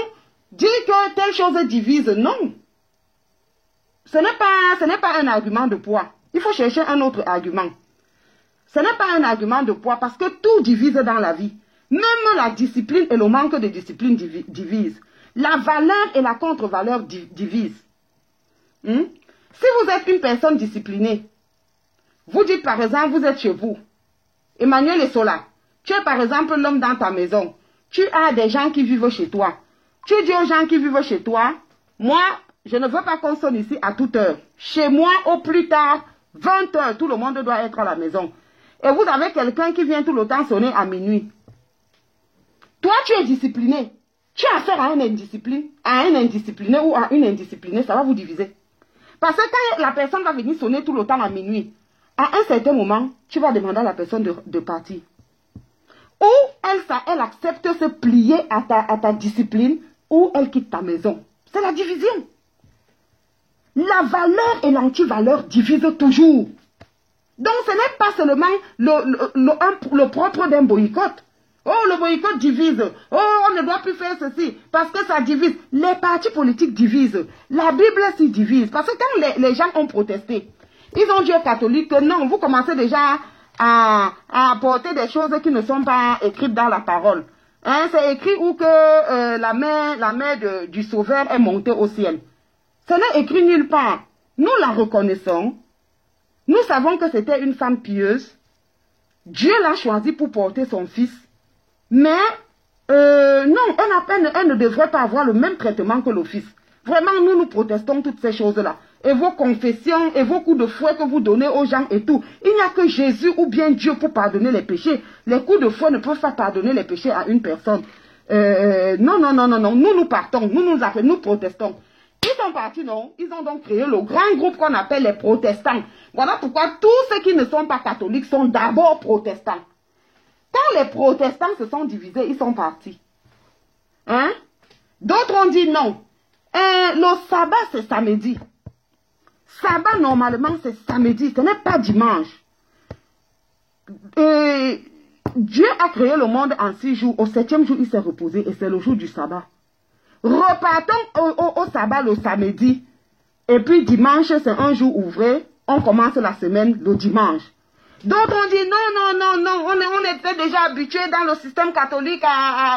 dire que telle chose divise, non. Ce n'est pas un argument de poids. Il faut chercher un autre argument. Ce n'est pas un argument de poids parce que tout divise dans la vie. Même la discipline et le manque de discipline divisent. La valeur et la contre-valeur divisent. Si vous êtes une personne disciplinée, vous dites par exemple, vous êtes chez vous, Emmanuel et Sola, tu es par exemple l'homme dans ta maison, tu as des gens qui vivent chez toi. Tu dis aux gens qui vivent chez toi, moi, je ne veux pas qu'on sonne ici à toute heure. Chez moi, au plus tard, 20 heures, tout le monde doit être à la maison. Et vous avez quelqu'un qui vient tout le temps sonner à minuit. Toi, tu es discipliné. Tu as affaire à un indiscipliné ou à une indisciplinée, ça va vous diviser. Parce que quand la personne va venir sonner tout le temps à minuit, à un certain moment, tu vas demander à la personne de partir. Ou elle accepte de se plier à ta discipline, ou elle quitte ta maison. C'est la division. La valeur et l'antivaleur divisent toujours. Donc ce n'est pas seulement le propre d'un boycott. Oh, le boycott divise. Oh, on ne doit plus faire ceci parce que ça divise. Les partis politiques divisent. La Bible s'y divise. Parce que quand les gens ont protesté, ils ont dit aux catholiques que non, vous commencez déjà à apporter des choses qui ne sont pas écrites dans la parole. C'est écrit où que la main du Sauveur est montée au ciel. Ce n'est écrit nulle part. Nous la reconnaissons. Nous savons que c'était une femme pieuse. Dieu l'a choisie pour porter son fils. Mais, non, elle ne devrait pas avoir le même traitement que le fils. Vraiment, nous protestons toutes ces choses-là. Et vos confessions et vos coups de fouet que vous donnez aux gens et tout. Il n'y a que Jésus ou bien Dieu pour pardonner les péchés. Les coups de fouet ne peuvent pas pardonner les péchés à une personne. Non. Nous partons. Nous protestons. Ils sont partis, non? Ils ont donc créé le grand groupe qu'on appelle les protestants. Voilà pourquoi tous ceux qui ne sont pas catholiques sont d'abord protestants. Quand les protestants se sont divisés, ils sont partis. Hein? D'autres ont dit non. Le sabbat, c'est samedi. Sabbat, normalement, c'est samedi. Ce n'est pas dimanche. Dieu a créé le monde en 6 jours. Au 7e jour, il s'est reposé et c'est le jour du sabbat. Repartons au sabbat le samedi. Et puis dimanche, c'est un jour ouvré. On commence la semaine le dimanche. D'autres ont dit non. On était déjà habitués dans le système catholique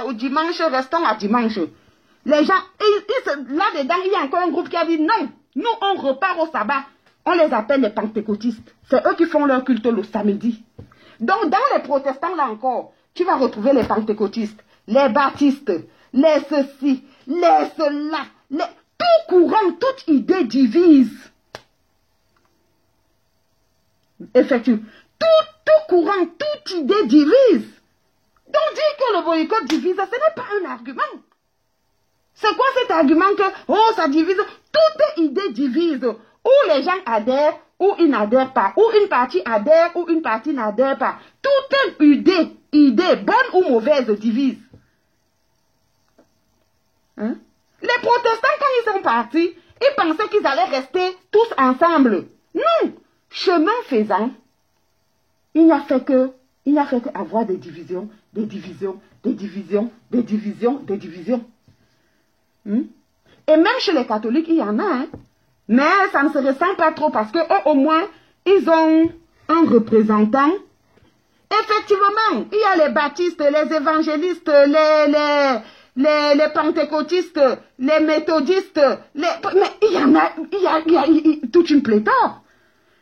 au dimanche. Restons à dimanche. Les gens, là-dedans, il y a encore un groupe qui a dit non. Nous, on repart au sabbat. On les appelle les pentecôtistes. C'est eux qui font leur culte le samedi. Donc, dans les protestants, là encore, tu vas retrouver les pentecôtistes, les baptistes, les ceci, les cela, tout courant, toute idée divise. Effectivement. Tout courant, toute idée divise. Donc, dire que le boycott divise, ce n'est pas un argument. C'est quoi cet argument que, oh, ça divise? Toute idée divise. Ou les gens adhèrent, ou ils n'adhèrent pas. Ou une partie adhère, ou une partie n'adhère pas. Toute idée, bonne ou mauvaise, divise. Hein? Les protestants, quand ils sont partis, ils pensaient qu'ils allaient rester tous ensemble. Non. Chemin faisant, il n'y a fait que avoir des divisions. Et même chez les catholiques, il y en a, hein. Mais ça ne se ressent pas trop parce que eux, au moins, ils ont un représentant. Effectivement, il y a les baptistes, les évangélistes, les pentecôtistes, les méthodistes, mais il y a toute une pléthore.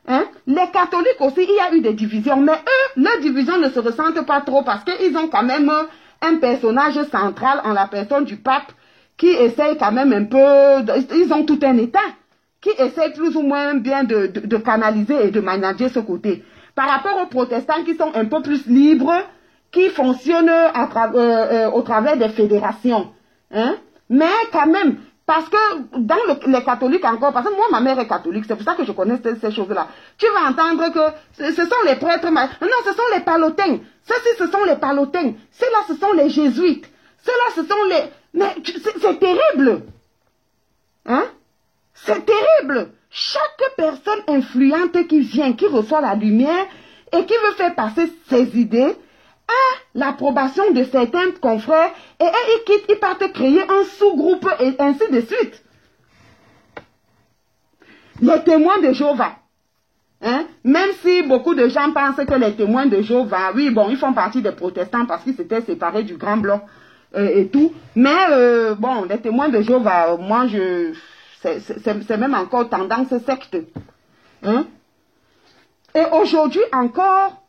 Hein? Les catholiques aussi, il y a eu des divisions, mais eux, leurs divisions ne se ressentent pas trop parce qu'ils ont quand même un personnage central en la personne du pape qui essaye quand même un peu, ils ont tout un état qui essaye plus ou moins bien de canaliser et de manager ce côté. Par rapport aux protestants qui sont un peu plus libres, qui fonctionnent au travers des fédérations. Hein? Mais quand même, parce que dans les catholiques encore, parce que moi ma mère est catholique, c'est pour ça que je connais ces choses-là. Tu vas entendre que ce sont les prêtres, non, ce sont les palotins. Ceux-ci, ce sont les palotins. Ceux-là, ce sont les jésuites. Ceux-là, ce sont les... Mais c'est terrible. Hein? C'est terrible. Chaque personne influente qui vient, qui reçoit la lumière et qui veut faire passer ses idées, a l'approbation de certains confrères et ils partent créer un sous-groupe et ainsi de suite. Les témoins de Jéhovah. Hein? Même si beaucoup de gens pensent que les témoins de Jéhovah, oui, bon, ils font partie des protestants parce qu'ils s'étaient séparés du Grand Bloc et tout. Mais bon, les témoins de Jéhovah, moi, c'est même encore tendance secte. Hein? Et aujourd'hui encore,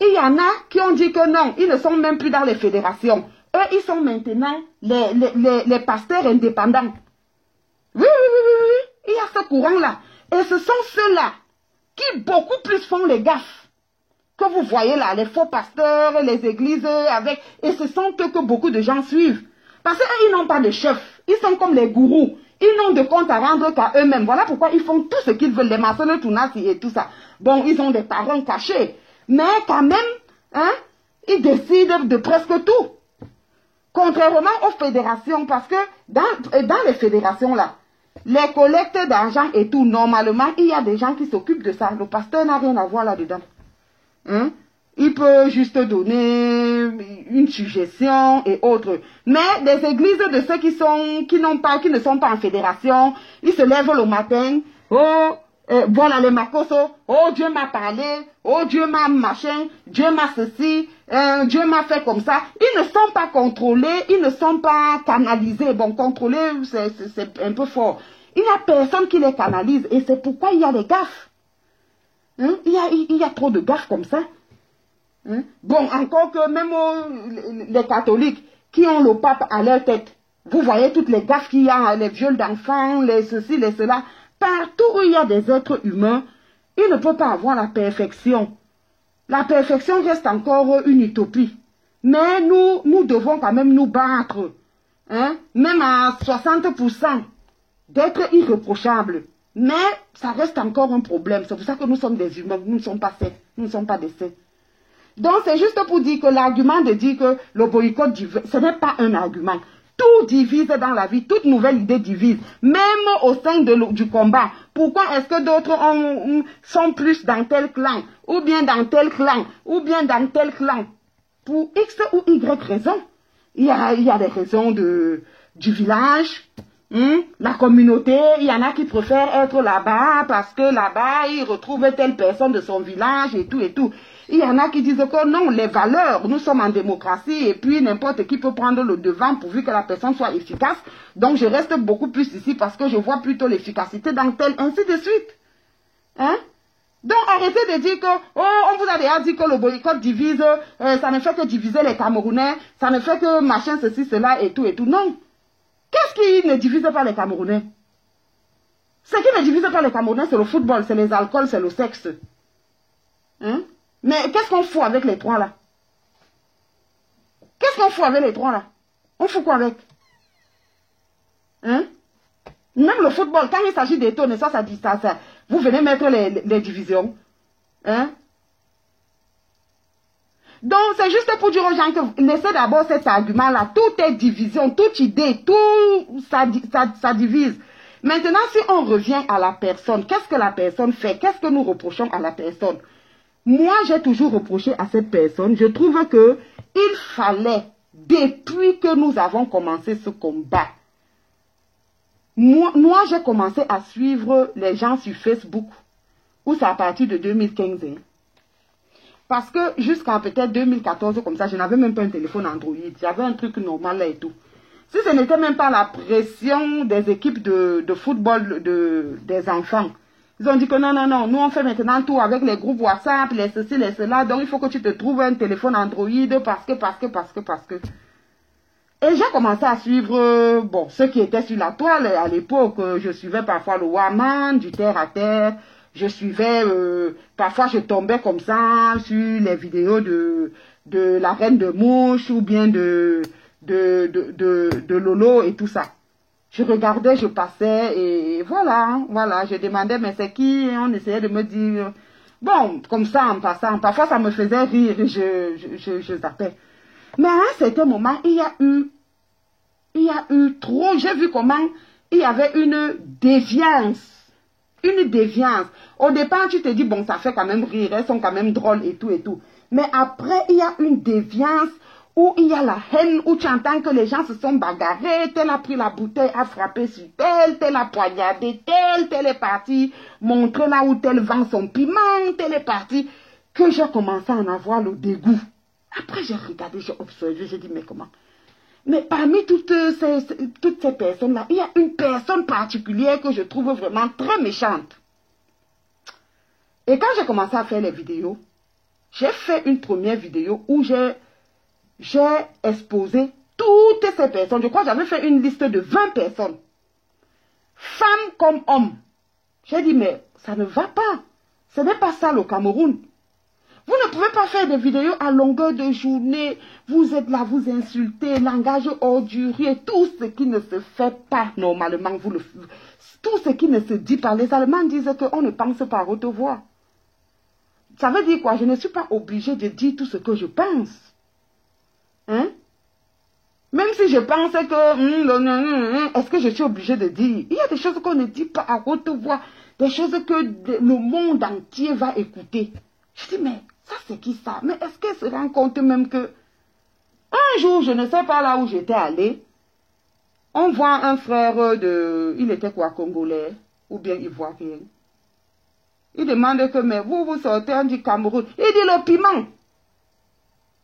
il y en a qui ont dit que non, ils ne sont même plus dans les fédérations. Eux, ils sont maintenant les pasteurs indépendants. Oui, il y a ce courant-là. Et ce sont ceux-là qui beaucoup plus font les gaffes. Que vous voyez là, les faux pasteurs, les églises avec... Et ce sont eux que beaucoup de gens suivent. Parce qu'ils n'ont pas de chef. Ils sont comme les gourous. Ils n'ont de compte à rendre qu'à eux-mêmes. Voilà pourquoi ils font tout ce qu'ils veulent, les maçons, le tounassi et tout ça. Bon, ils ont des parents cachés. Mais quand même, hein, ils décident de presque tout. Contrairement aux fédérations, parce que dans les fédérations là, les collectes d'argent et tout, normalement, il y a des gens qui s'occupent de ça. Le pasteur n'a rien à voir là-dedans. Hein? Il peut juste donner une suggestion et autres. Mais des églises de ceux qui ne sont pas en fédération, ils se lèvent le matin, voilà les makoso, oh Dieu m'a parlé, oh Dieu m'a machin, Dieu m'a ceci, Dieu m'a fait comme ça. Ils ne sont pas contrôlés, ils ne sont pas canalisés. Bon, contrôlés, c'est un peu fort. Il n'y a personne qui les canalise. Et c'est pourquoi il y a les gaffes. Hein? Il y a trop de gaffes comme ça. Hein? Bon, encore que même les catholiques qui ont le pape à leur tête, vous voyez toutes les gaffes qu'il y a, les viols d'enfants, les ceci, les cela. Partout où il y a des êtres humains, il ne peut pas avoir la perfection. La perfection reste encore une utopie. Mais nous devons quand même nous battre. Hein? Même à 60%, d'être irréprochables. Mais ça reste encore un problème. C'est pour ça que nous sommes des humains. Nous ne sommes pas faits. Nous ne sommes pas des saints. Donc c'est juste pour dire que l'argument de dire que le boycott divise, ce n'est pas un argument. Tout divise dans la vie, toute nouvelle idée divise, même au sein du combat. Pourquoi est-ce que d'autres sont plus dans tel clan, ou bien dans tel clan, ou bien dans tel clan? Pour X ou Y raison. Il y a des raisons du village, la communauté. Il y en a qui préfèrent être là-bas parce que là-bas, ils retrouvent telle personne de son village et tout et tout. Il y en a qui disent que non, les valeurs, nous sommes en démocratie et puis n'importe qui peut prendre le devant pourvu que la personne soit efficace. Donc je reste beaucoup plus ici parce que je vois plutôt l'efficacité dans tel, ainsi de suite. Hein? Donc arrêtez de dire que, oh, on vous a déjà dit que le boycott divise, ça ne fait que diviser les Camerounais, ça ne fait que machin, ceci, cela et tout et tout. Non. Qu'est-ce qui ne divise pas les Camerounais? Ce qui ne divise pas les Camerounais, c'est le football, c'est les alcools, c'est le sexe. Hein? Mais qu'est-ce qu'on fout avec les trois là? Qu'est-ce qu'on fout avec les trois là? On fout quoi avec? Hein? Même le football, quand il s'agit d'étonner, ça dit ça. Vous venez mettre les divisions. Hein? Donc, c'est juste pour dire aux gens que laissez d'abord cet argument-là. Tout est division, toute idée, tout ça divise. Maintenant, si on revient à la personne, qu'est-ce que la personne fait? Qu'est-ce que nous reprochons à la personne? Moi, j'ai toujours reproché à cette personne, je trouve que il fallait, depuis que nous avons commencé ce combat, moi j'ai commencé à suivre les gens sur Facebook, où c'est à partir de 2015. Hein. Parce que jusqu'en peut-être 2014, comme ça, je n'avais même pas un téléphone Android. J'avais un truc normal là et tout. Si ce n'était même pas la pression des équipes de football des enfants, ils ont dit que non, nous on fait maintenant tout avec les groupes WhatsApp, les ceci, les cela, donc il faut que tu te trouves un téléphone Android parce que. Et j'ai commencé à suivre, bon, ceux qui étaient sur la toile à l'époque. Je suivais parfois le Waman, du terre à terre. Je suivais, parfois je tombais comme ça sur les vidéos de la Reine de Mouche ou bien de Lolo et tout ça. Je regardais, je passais et voilà, je demandais mais c'est qui? Et on essayait de me dire, bon, comme ça en passant, parfois ça me faisait rire et je zappais. Mais à un certain moment, il y a eu trop, j'ai vu comment il y avait une déviance. Une déviance. Au départ, tu te dis, bon, ça fait quand même rire, elles sont quand même drôles et tout et tout. Mais après, il y a une déviance où il y a la haine, où tu entends que les gens se sont bagarrés, tel a pris la bouteille, a frappé sur tel a poignardé tel est parti montrer là où tel vend son piment, tel est parti, que j'ai commencé à en avoir le dégoût. Après, j'ai regardé, j'ai observé, j'ai dit, mais comment? Mais parmi toutes ces personnes-là, il y a une personne particulière que je trouve vraiment très méchante. Et quand j'ai commencé à faire les vidéos, j'ai fait une première vidéo où j'ai exposé toutes ces personnes. Je crois que j'avais fait une liste de 20 personnes. Femmes comme hommes. J'ai dit, mais ça ne va pas. Ce n'est pas ça le Cameroun. Vous ne pouvez pas faire des vidéos à longueur de journée. Vous êtes là, vous insultez, langage ordurier, tout ce qui ne se fait pas normalement, tout ce qui ne se dit pas. Les Allemands disent qu'on ne pense pas à haute voix. Ça veut dire quoi? Je ne suis pas obligée de dire tout ce que je pense. Hein? Même si je pense que, est-ce que je suis obligée de dire? Il y a des choses qu'on ne dit pas à haute voix, des choses que le monde entier va écouter. Je dis, mais ça c'est qui ça? Mais est-ce qu'elle se rend compte même que un jour, je ne sais pas là où j'étais allée, on voit un frère il était quoi, congolais ou bien ivoirien. Il demande que, mais vous sortez du Cameroun. Il dit le piment.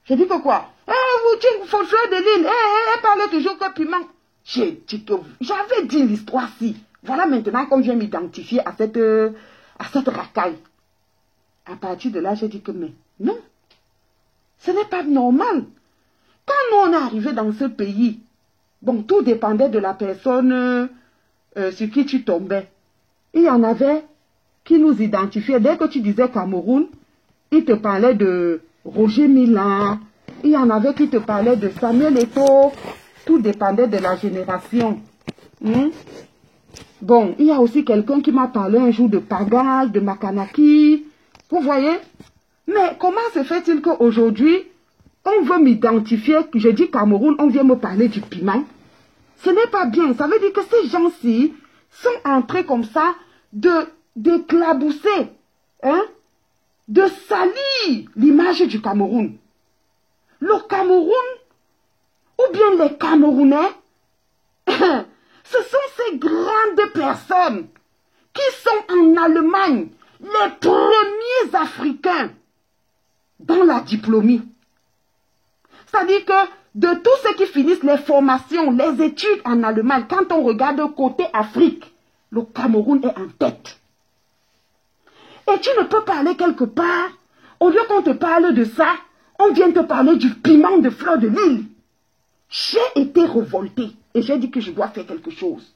Je dis que quoi? Vous, fleur de l'île, elle parle toujours que piment. J'avais dit l'histoire-ci. Voilà maintenant comme je vais m'identifier à cette racaille. À partir de là, j'ai dit que mais non, ce n'est pas normal. Quand nous on est arrivé dans ce pays, bon, tout dépendait de la personne sur qui tu tombais. Il y en avait qui nous identifiaient. Dès que tu disais Cameroun, ils te parlaient de Roger Mila. Il y en avait qui te parlaient de Samuel Eto'o. Tout dépendait de la génération. Bon, il y a aussi quelqu'un qui m'a parlé un jour de Pagal, de Makanaki. Vous voyez? Mais comment se fait-il qu'aujourd'hui, on veut m'identifier, je dis Cameroun, on vient me parler du piment? Ce n'est pas bien. Ça veut dire que ces gens-ci sont en train comme ça d'éclabousser, de salir l'image du Cameroun. Le Cameroun, ou bien les Camerounais, ce sont ces grandes personnes qui sont en Allemagne les premiers Africains dans la diplômie. C'est-à-dire que de tous ceux qui finissent les formations, les études en Allemagne, quand on regarde côté Afrique, le Cameroun est en tête. Et tu ne peux pas aller quelque part, au lieu qu'on te parle de ça, on vient te parler du piment de fleur de lys. J'ai été révoltée et j'ai dit que je dois faire quelque chose.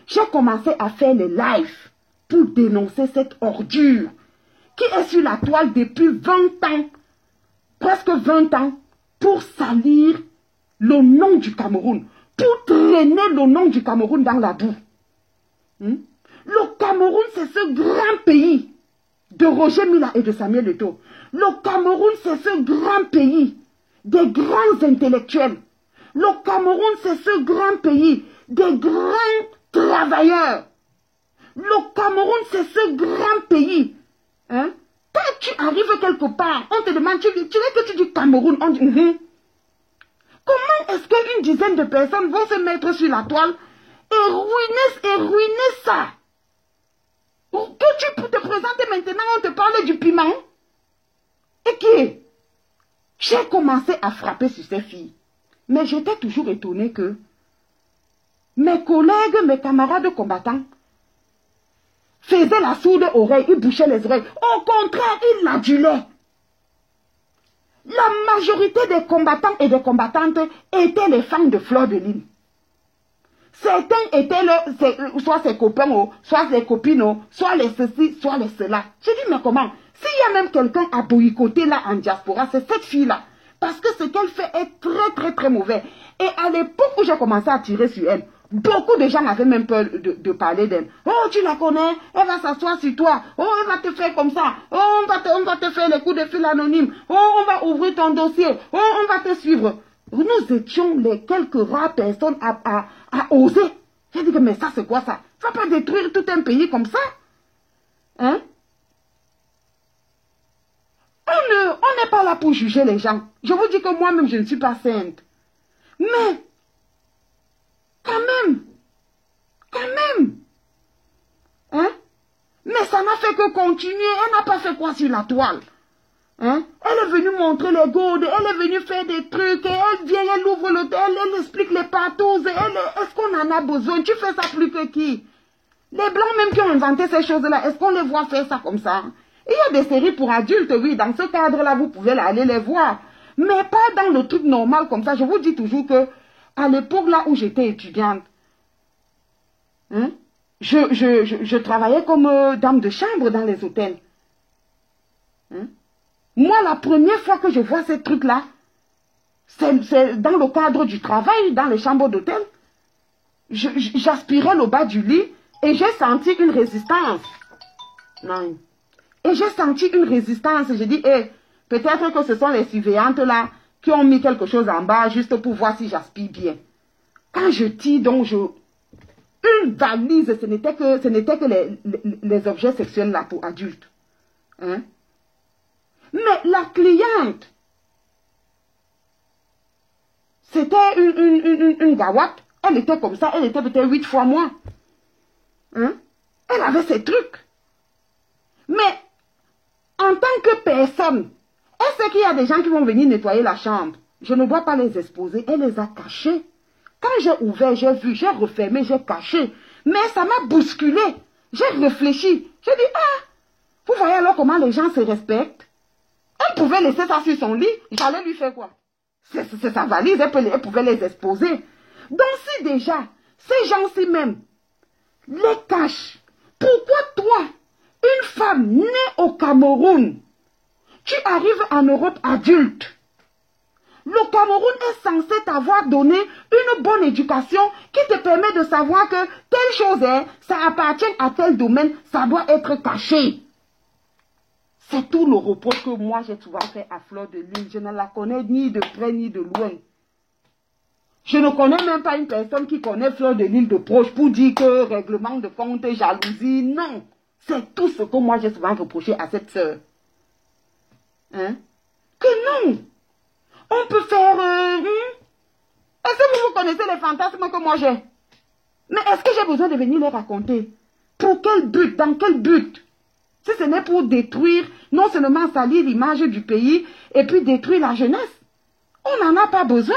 J'ai commencé à faire les lives pour dénoncer cette ordure qui est sur la toile depuis 20 ans, presque 20 ans, pour salir le nom du Cameroun, pour traîner le nom du Cameroun dans la boue. Le Cameroun, c'est ce grand pays de Roger Mila et de Samuel Eto'o. Le Cameroun, c'est ce grand pays des grands intellectuels. Le Cameroun, c'est ce grand pays des grands travailleurs. Le Cameroun, c'est ce grand pays. Quand tu arrives quelque part, on te demande, tu veux que tu dis Cameroun, on dit, Comment est-ce qu'une dizaine de personnes vont se mettre sur la toile et ruiner ça? Que tu peux te présenter maintenant, on te parle du piment. Et qui? J'ai commencé à frapper sur ces filles. Mais j'étais toujours étonnée que mes collègues, mes camarades combattants faisaient la sourde oreille, ils bouchaient les oreilles. Au contraire, ils l'adulaient. La majorité des combattants et des combattantes étaient les femmes de Fleur de Lys. Certains étaient soit ses copains, soit ses copines, soit les ceci, soit les cela. J'ai dit, mais comment? S'il y a même quelqu'un à boycotter là en diaspora, c'est cette fille-là. Parce que ce qu'elle fait est très, très, très mauvais. Et à l'époque où j'ai commencé à tirer sur elle, beaucoup de gens avaient même peur de parler d'elle. Oh, tu la connais, elle va s'asseoir sur toi. Oh, elle va te faire comme ça. Oh, on va te faire les coups de fil anonymes. Oh, on va ouvrir ton dossier. Oh, on va te suivre. Nous étions les quelques rares personnes à oser. J'ai dit que, mais ça, c'est quoi ça? Tu ne vas pas détruire tout un pays comme ça? Hein? On n'est pas là pour juger les gens. Je vous dis que moi-même, je ne suis pas sainte. Mais, quand même, hein? Mais ça n'a fait que continuer. Elle n'a pas fait quoi sur la toile? Hein? Elle est venue montrer les gourdes, elle est venue faire des trucs, et elle vient, elle ouvre l'hôtel, elle explique les partous, est-ce qu'on en a besoin? Tu fais ça plus que qui? Les blancs même qui ont inventé ces choses-là, est-ce qu'on les voit faire ça comme ça? Il y a des séries pour adultes, oui, dans ce cadre-là, vous pouvez aller les voir. Mais pas dans le truc normal comme ça. Je vous dis toujours que, à l'époque là où j'étais étudiante, hein, je travaillais comme dame de chambre dans les hôtels. Hein? Moi, la première fois que je vois ces trucs-là, c'est dans le cadre du travail, dans les chambres d'hôtel. J'aspirais le bas du lit et j'ai senti une résistance. Non. Et j'ai senti une résistance. J'ai dit, peut-être que ce sont les surveillantes là qui ont mis quelque chose en bas juste pour voir si j'aspire bien. Quand je tire, donc une valise, ce n'était que les objets sexuels là pour adultes. Hein? Mais la cliente, c'était une gawate. Elle était comme ça, elle était peut-être 8 fois moins. Hein? Elle avait ses trucs. Mais, en tant que personne, est-ce qu'il y a des gens qui vont venir nettoyer la chambre? Je ne dois pas les exposer. Elle les a cachés. Quand j'ai ouvert, j'ai vu, j'ai refermé, j'ai caché. Mais ça m'a bousculé. J'ai réfléchi. J'ai dit, ah, vous voyez alors comment les gens se respectent? Elle pouvait laisser ça sur son lit. J'allais lui faire quoi? C'est sa valise, elle pouvait les exposer. Donc si déjà, ces gens-ci même, les cachent, pourquoi toi, une femme née au Cameroun, tu arrives en Europe adulte? Le Cameroun est censé t'avoir donné une bonne éducation qui te permet de savoir que telle chose est, ça appartient à tel domaine, ça doit être caché. C'est tout le reproche que moi j'ai souvent fait à Fleur de Lys. Je ne la connais ni de près ni de loin. Je ne connais même pas une personne qui connaît Fleur de Lys de proche pour dire que règlement de compte, jalousie. Non, c'est tout ce que moi j'ai souvent reproché à cette sœur. Hein? Que non, on peut faire... Est-ce que vous connaissez les fantasmes que moi j'ai? Mais est-ce que j'ai besoin de venir les raconter? Pour quel but? Dans quel but? Si ce n'est pour détruire, non seulement salir l'image du pays, et puis détruire la jeunesse. On n'en a pas besoin.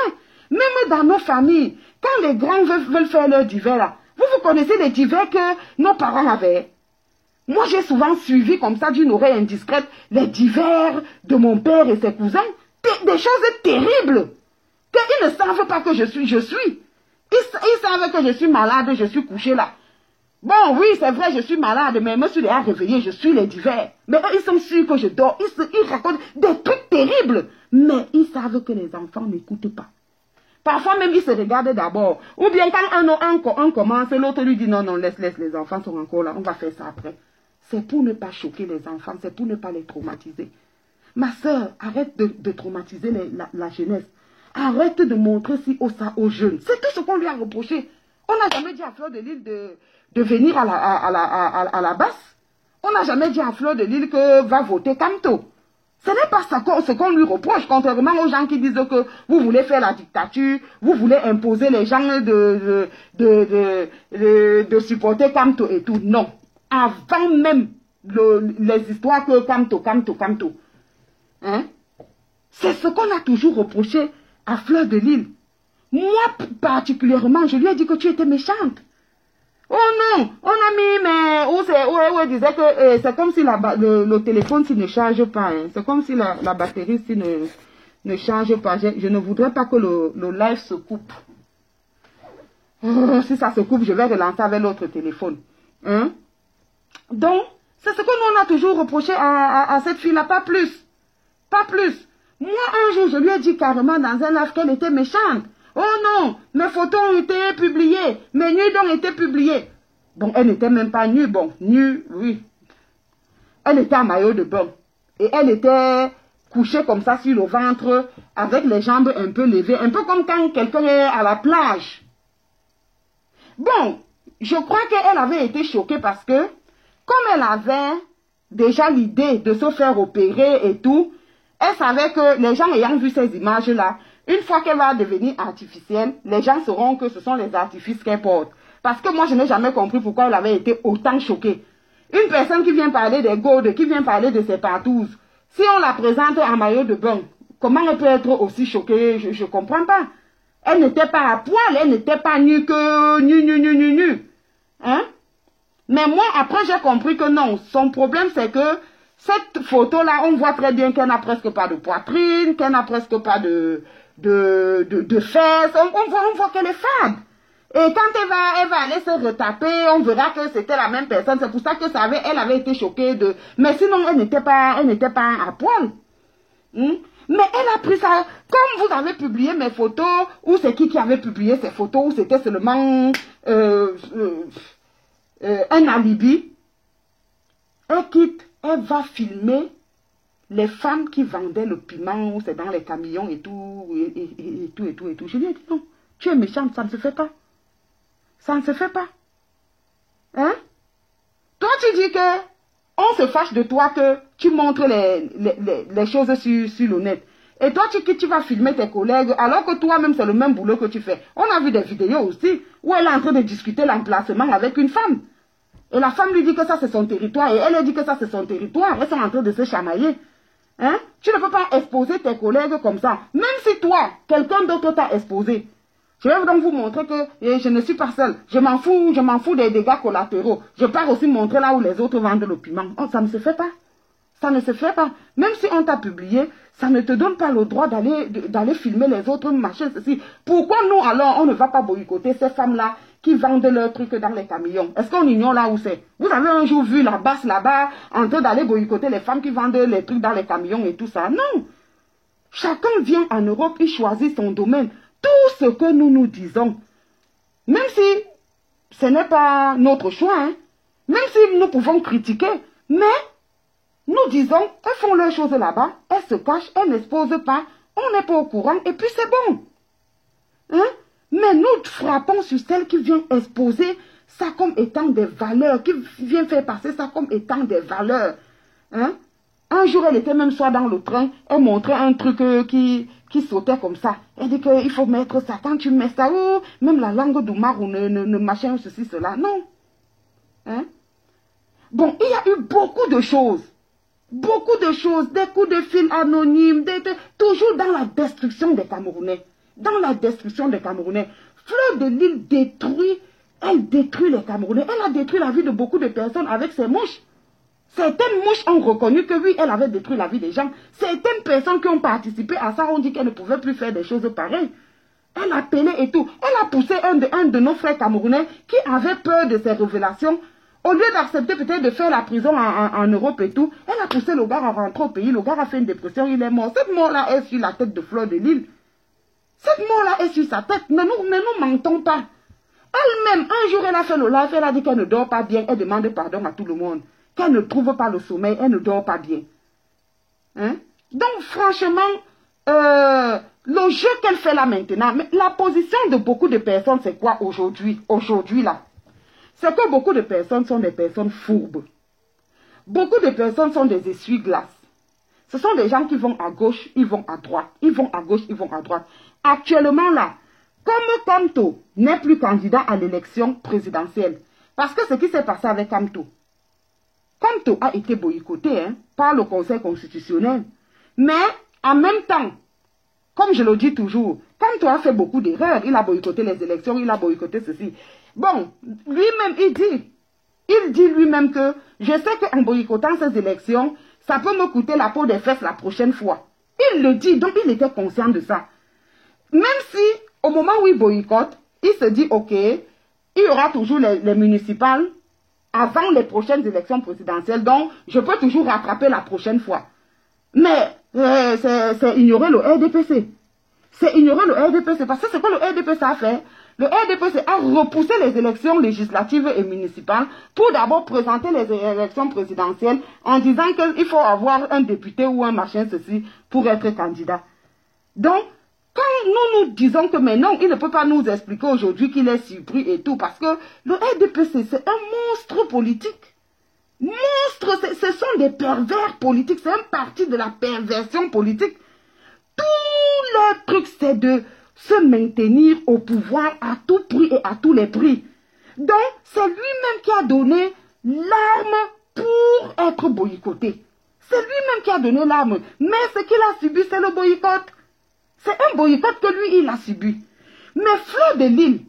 Même dans nos familles, quand les grands veulent faire leur divers là, vous connaissez les divers que nos parents avaient? Moi, j'ai souvent suivi comme ça d'une oreille indiscrète les divers de mon père et ses cousins. Des choses terribles. Ils ne savent pas que je suis. Ils savent que je suis malade, je suis couché là. Bon, oui, c'est vrai, je suis malade, mais je me suis déjà réveillé, je suis les divers. Mais eux, ils sont sûrs que je dors. Ils racontent des trucs terribles. Mais ils savent que les enfants n'écoutent pas. Parfois même, ils se regardent d'abord. Ou bien quand un commence, l'autre lui dit non, non, laisse, les enfants sont encore là, on va faire ça après. C'est pour ne pas choquer les enfants, c'est pour ne pas les traumatiser. Ma soeur, arrête de traumatiser la jeunesse. Arrête de montrer ça aux jeunes. C'est tout ce qu'on lui a reproché. On n'a jamais dit à Fleur de Lys de venir à la basse. On n'a jamais dit à Fleur de Lys que va voter Camto. Ce n'est pas ça ce qu'on lui reproche, contrairement aux gens qui disent que vous voulez faire la dictature, vous voulez imposer les gens de supporter Camto et tout. Non. Avant même les histoires que Camto. Hein? C'est ce qu'on a toujours reproché à Fleur de Lys. Moi, particulièrement, je lui ai dit que tu étais méchante. Oh non, on a mis, mais où elle disait que c'est comme si le téléphone s'il ne charge pas. Hein. C'est comme si la batterie s'il ne charge pas. Je ne voudrais pas que le live se coupe. Si ça se coupe, je vais relancer avec l'autre téléphone. Hein? Donc, c'est ce que nous on a toujours reproché à cette fille-là, pas plus. Pas plus. Moi, un jour, je lui ai dit carrément dans un live qu'elle était méchante. Oh non, mes photos ont été publiées, mes nudes ont été publiées. Bon, elle n'était même pas nue, bon, nue, oui. Elle était en maillot de bain. Et elle était couchée comme ça sur le ventre, avec les jambes un peu levées, un peu comme quand quelqu'un est à la plage. Bon, je crois qu'elle avait été choquée parce que, comme elle avait déjà l'idée de se faire opérer et tout, elle savait que les gens ayant vu ces images-là, une fois qu'elle va devenir artificielle, les gens sauront que ce sont les artifices qu'elle porte. Parce que moi, je n'ai jamais compris pourquoi elle avait été autant choquée. Une personne qui vient parler des gourdes, qui vient parler de ses partouzes, si on la présente en maillot de bain, comment elle peut être aussi choquée? Je ne comprends pas. Elle n'était pas à poil, elle n'était pas nue que nue. Hein? Mais moi, après, j'ai compris que non. Son problème, c'est que cette photo-là, on voit très bien qu'elle n'a presque pas de poitrine, qu'elle n'a presque pas de fesses. On voit qu'elle est fade. Et quand elle va aller se retaper, on verra que c'était la même personne. C'est pour ça que elle avait été choquée de... Mais sinon, elle n'était pas à poil. Mais elle a pris ça, comme vous avez publié mes photos, ou c'est qui avait publié ces photos, ou c'était seulement un alibi. Elle quitte, elle va filmer les femmes qui vendaient le piment, ou c'est dans les camions et tout, et tout. Je lui ai dit non, tu es méchante, ça ne se fait pas. Ça ne se fait pas. Hein? Toi, tu dis que on se fâche de toi que tu montres les choses sur le net. Et toi, tu vas filmer tes collègues, alors que toi-même, c'est le même boulot que tu fais. On a vu des vidéos aussi, où elle est en train de discuter l'emplacement avec une femme. Et la femme lui dit que ça, c'est son territoire. Et elle dit que ça, c'est son territoire. Elles sont en train de se chamailler. Hein? Tu ne peux pas exposer tes collègues comme ça. Même si toi, quelqu'un d'autre t'a exposé. Je vais donc vous montrer que je ne suis pas seule. Je m'en fous des dégâts collatéraux. Je pars aussi montrer là où les autres vendent le piment. Oh, ça ne se fait pas. Ça ne se fait pas. Même si on t'a publié, ça ne te donne pas le droit d'aller filmer les autres machins, ceci. Pourquoi nous, alors, on ne va pas boycotter ces femmes-là qui vendent leurs trucs dans les camions? Est-ce qu'on ignore là où c'est? Vous avez un jour vu la basse là-bas en train d'aller boycotter les femmes qui vendent les trucs dans les camions et tout ça? Non. Chacun vient en Europe, il choisit son domaine. Tout ce que nous nous disons, même si ce n'est pas notre choix, hein, même si nous pouvons critiquer, mais nous disons, elles font leurs choses là-bas, elles se cachent, elles n'exposent pas, on n'est pas au courant et puis c'est bon. Hein? Mais nous frappons sur celle qui vient exposer ça comme étant des valeurs, qui vient faire passer ça comme étant des valeurs. Hein? Un jour, elle était même soit dans le train, elle montrait un truc qui sautait comme ça. Elle dit qu'il faut mettre ça. Quand tu mets ça, oh, même la langue d'Oumar ou ne machin, ceci, cela. Non. Hein? Bon, il y a eu beaucoup de choses. Beaucoup de choses. Des coups de fil anonymes. Toujours dans la destruction des Camerounais. Dans la destruction des Camerounais. Fleur de Lille détruit. Elle détruit les Camerounais. Elle a détruit la vie de beaucoup de personnes avec ses mouches. Certaines mouches ont reconnu que oui, elle avait détruit la vie des gens. Certaines personnes qui ont participé à ça ont dit qu'elle ne pouvait plus faire des choses pareilles. Elle a appelé et tout. Elle a poussé un de nos frères camerounais qui avait peur de ces révélations. Au lieu d'accepter peut-être de faire la prison en Europe et tout, elle a poussé le gars à rentrer au pays. Le gars a fait une dépression, il est mort. Cette mort-là est sur la tête de Fleur de Lille. Cette mort-là est sur sa tête. Ne nous mentons pas. Elle-même, un jour, elle a fait le live, elle a dit qu'elle ne dort pas bien. Elle demande pardon à tout le monde. Qu'elle ne trouve pas le sommeil, elle ne dort pas bien. Hein? Donc, franchement, le jeu qu'elle fait là maintenant, mais la position de beaucoup de personnes, c'est quoi aujourd'hui? Aujourd'hui, là, c'est que beaucoup de personnes sont des personnes fourbes. Beaucoup de personnes sont des essuie-glaces. Ce sont des gens qui vont à gauche, ils vont à droite. Ils vont à gauche, ils vont à droite. Actuellement, là, comme Kamto n'est plus candidat à l'élection présidentielle, parce que ce qui s'est passé avec Kamto a été boycotté par le Conseil constitutionnel. Mais en même temps, comme je le dis toujours, Kamto a fait beaucoup d'erreurs. Il a boycotté les élections, il a boycotté ceci. Bon, lui-même, il dit lui-même que je sais qu'en boycottant ces élections, ça peut me coûter la peau des fesses la prochaine fois. Il le dit, donc il était conscient de ça. Même si, au moment où il boycotte, il se dit, ok, il y aura toujours les municipales avant les prochaines élections présidentielles, donc je peux toujours rattraper la prochaine fois. Mais c'est ignorer le RDPC. C'est ignorer le RDPC, parce que c'est quoi le RDPC a fait? Le RDPC a repoussé les élections législatives et municipales pour d'abord présenter les élections présidentielles en disant qu'il faut avoir un député ou un machin ceci pour être candidat. Donc, quand nous disons que mais non, il ne peut pas nous expliquer aujourd'hui qu'il est surpris et tout, parce que le RDPC, c'est un monstre politique. Monstre, ce sont des pervers politiques, c'est un parti de la perversion politique. Tout leur truc, c'est de se maintenir au pouvoir à tout prix et à tous les prix. Donc, c'est lui-même qui a donné l'arme pour être boycotté. C'est lui-même qui a donné l'arme. Mais ce qu'il a subi, c'est le boycott. C'est un boycott que lui, il a subi. Mais Fleur de Lille,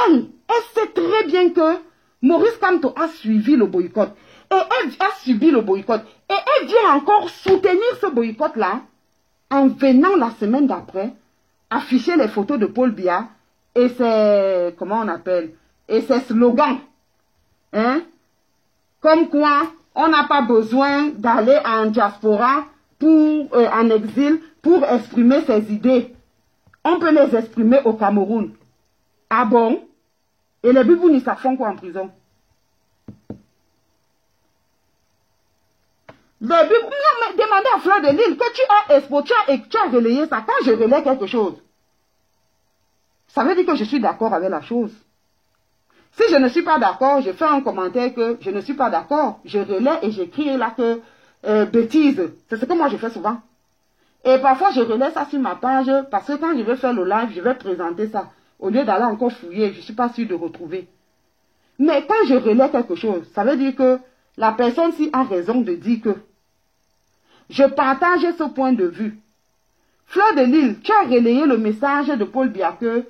elle sait très bien que Maurice Kamto a suivi le boycott. Et elle a subi le boycott. Et elle vient encore soutenir ce boycott-là en venant la semaine d'après afficher les photos de Paul Biya et ses, comment on appelle, et ses slogans. Hein? Comme quoi, on n'a pas besoin d'aller en diaspora, en exil, pour exprimer ses idées. On peut les exprimer au Cameroun. Ah bon? Et les Bibounis, ça font quoi en prison? Les Bibounis, mais demandez à Fleur de Lille que tu as exposé et que tu as relayé ça. Quand je relais quelque chose, ça veut dire que je suis d'accord avec la chose. Si je ne suis pas d'accord, je fais un commentaire que je ne suis pas d'accord. Je relais et j'écris là que bêtise. C'est ce que moi je fais souvent. Et parfois je relais ça sur ma page parce que quand je vais faire le live, je vais présenter ça. Au lieu d'aller encore fouiller, je ne suis pas sûre de retrouver. Mais quand je relais quelque chose, ça veut dire que la personne-ci a raison de dire que je partage ce point de vue. Fleur de Lille, tu as relayé le message de Paul Biya que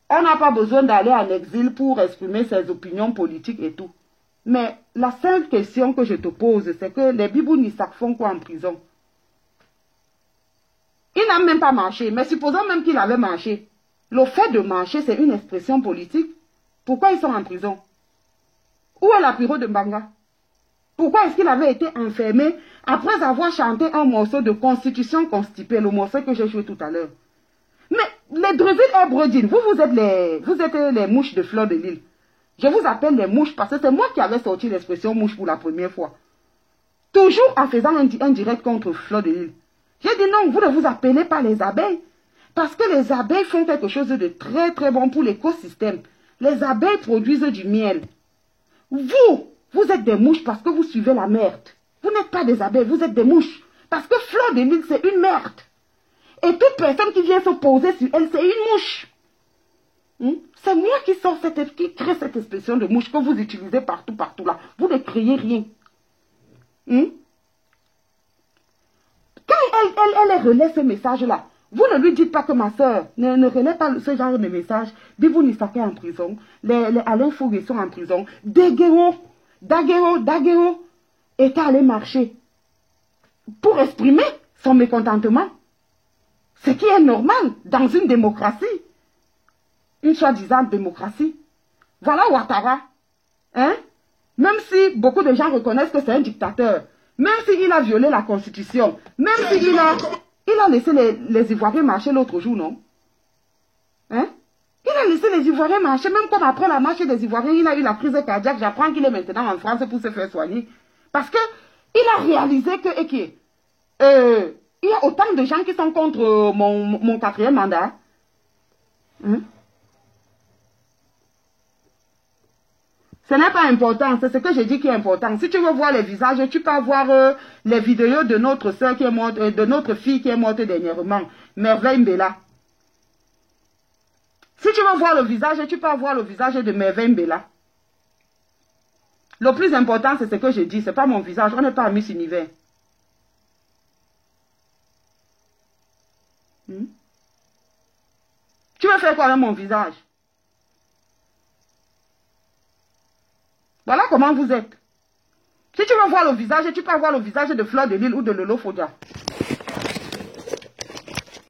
On n'a pas besoin d'aller en exil pour exprimer ses opinions politiques et tout. Mais la seule question que je te pose, c'est que les Bibou Nissak font quoi en prison? Il n'a même pas marché, mais supposons même qu'il avait marché. Le fait de marcher, c'est une expression politique. Pourquoi ils sont en prison? Où est la bureau de Mbanga? Pourquoi est-ce qu'il avait été enfermé après avoir chanté un morceau de Constitution constipée, le morceau que j'ai joué tout à l'heure? Mais les Druzides et Bredine, vous êtes les mouches de Fleur de Lys. Je vous appelle les mouches parce que c'est moi qui avais sorti l'expression mouche pour la première fois. Toujours en faisant un direct contre Fleur de Lys. J'ai dit non, vous ne vous appelez pas les abeilles. Parce que les abeilles font quelque chose de très très bon pour l'écosystème. Les abeilles produisent du miel. Vous êtes des mouches parce que vous suivez la merde. Vous n'êtes pas des abeilles, vous êtes des mouches. Parce que Fleur de Lys, c'est une merde. Et toute personne qui vient se poser sur elle, c'est une mouche. C'est moi qui crée cette expression de mouche que vous utilisez partout là. Vous ne créez rien. Quand elle relaie ce message-là, vous ne lui dites pas que ma soeur ne relaie pas ce genre de message. Bibou Nissak est en prison. Les Alain Fouré sont en prison. Daguerreau est allé marcher pour exprimer son mécontentement. Ce qui est normal dans une démocratie. Une soi-disant démocratie. Voilà Ouattara. Même si beaucoup de gens reconnaissent que c'est un dictateur, même s'il a violé la Constitution, même s'il a laissé les Ivoiriens marcher l'autre jour, non? Il a laissé les Ivoiriens marcher, même comme après la marche des Ivoiriens, il a eu la crise cardiaque. J'apprends qu'il est maintenant en France pour se faire soigner. Parce que il a réalisé que il y a autant de gens qui sont contre mon 4e mandat. Ce n'est pas important, c'est ce que je dis qui est important. Si tu veux voir les visages, tu peux voir les vidéos de notre soeur qui est morte, de notre fille qui est morte dernièrement, Merveille Mbela. Si tu veux voir le visage, tu peux voir le visage de Merveille Mbela. Le plus important, c'est ce que je dis, ce n'est pas mon visage, on n'est pas à Miss Univers. Tu veux faire quoi avec mon visage? Voilà comment vous êtes. Si tu veux voir le visage, tu peux voir le visage de Fleur de Lys ou de Lolo Fodia.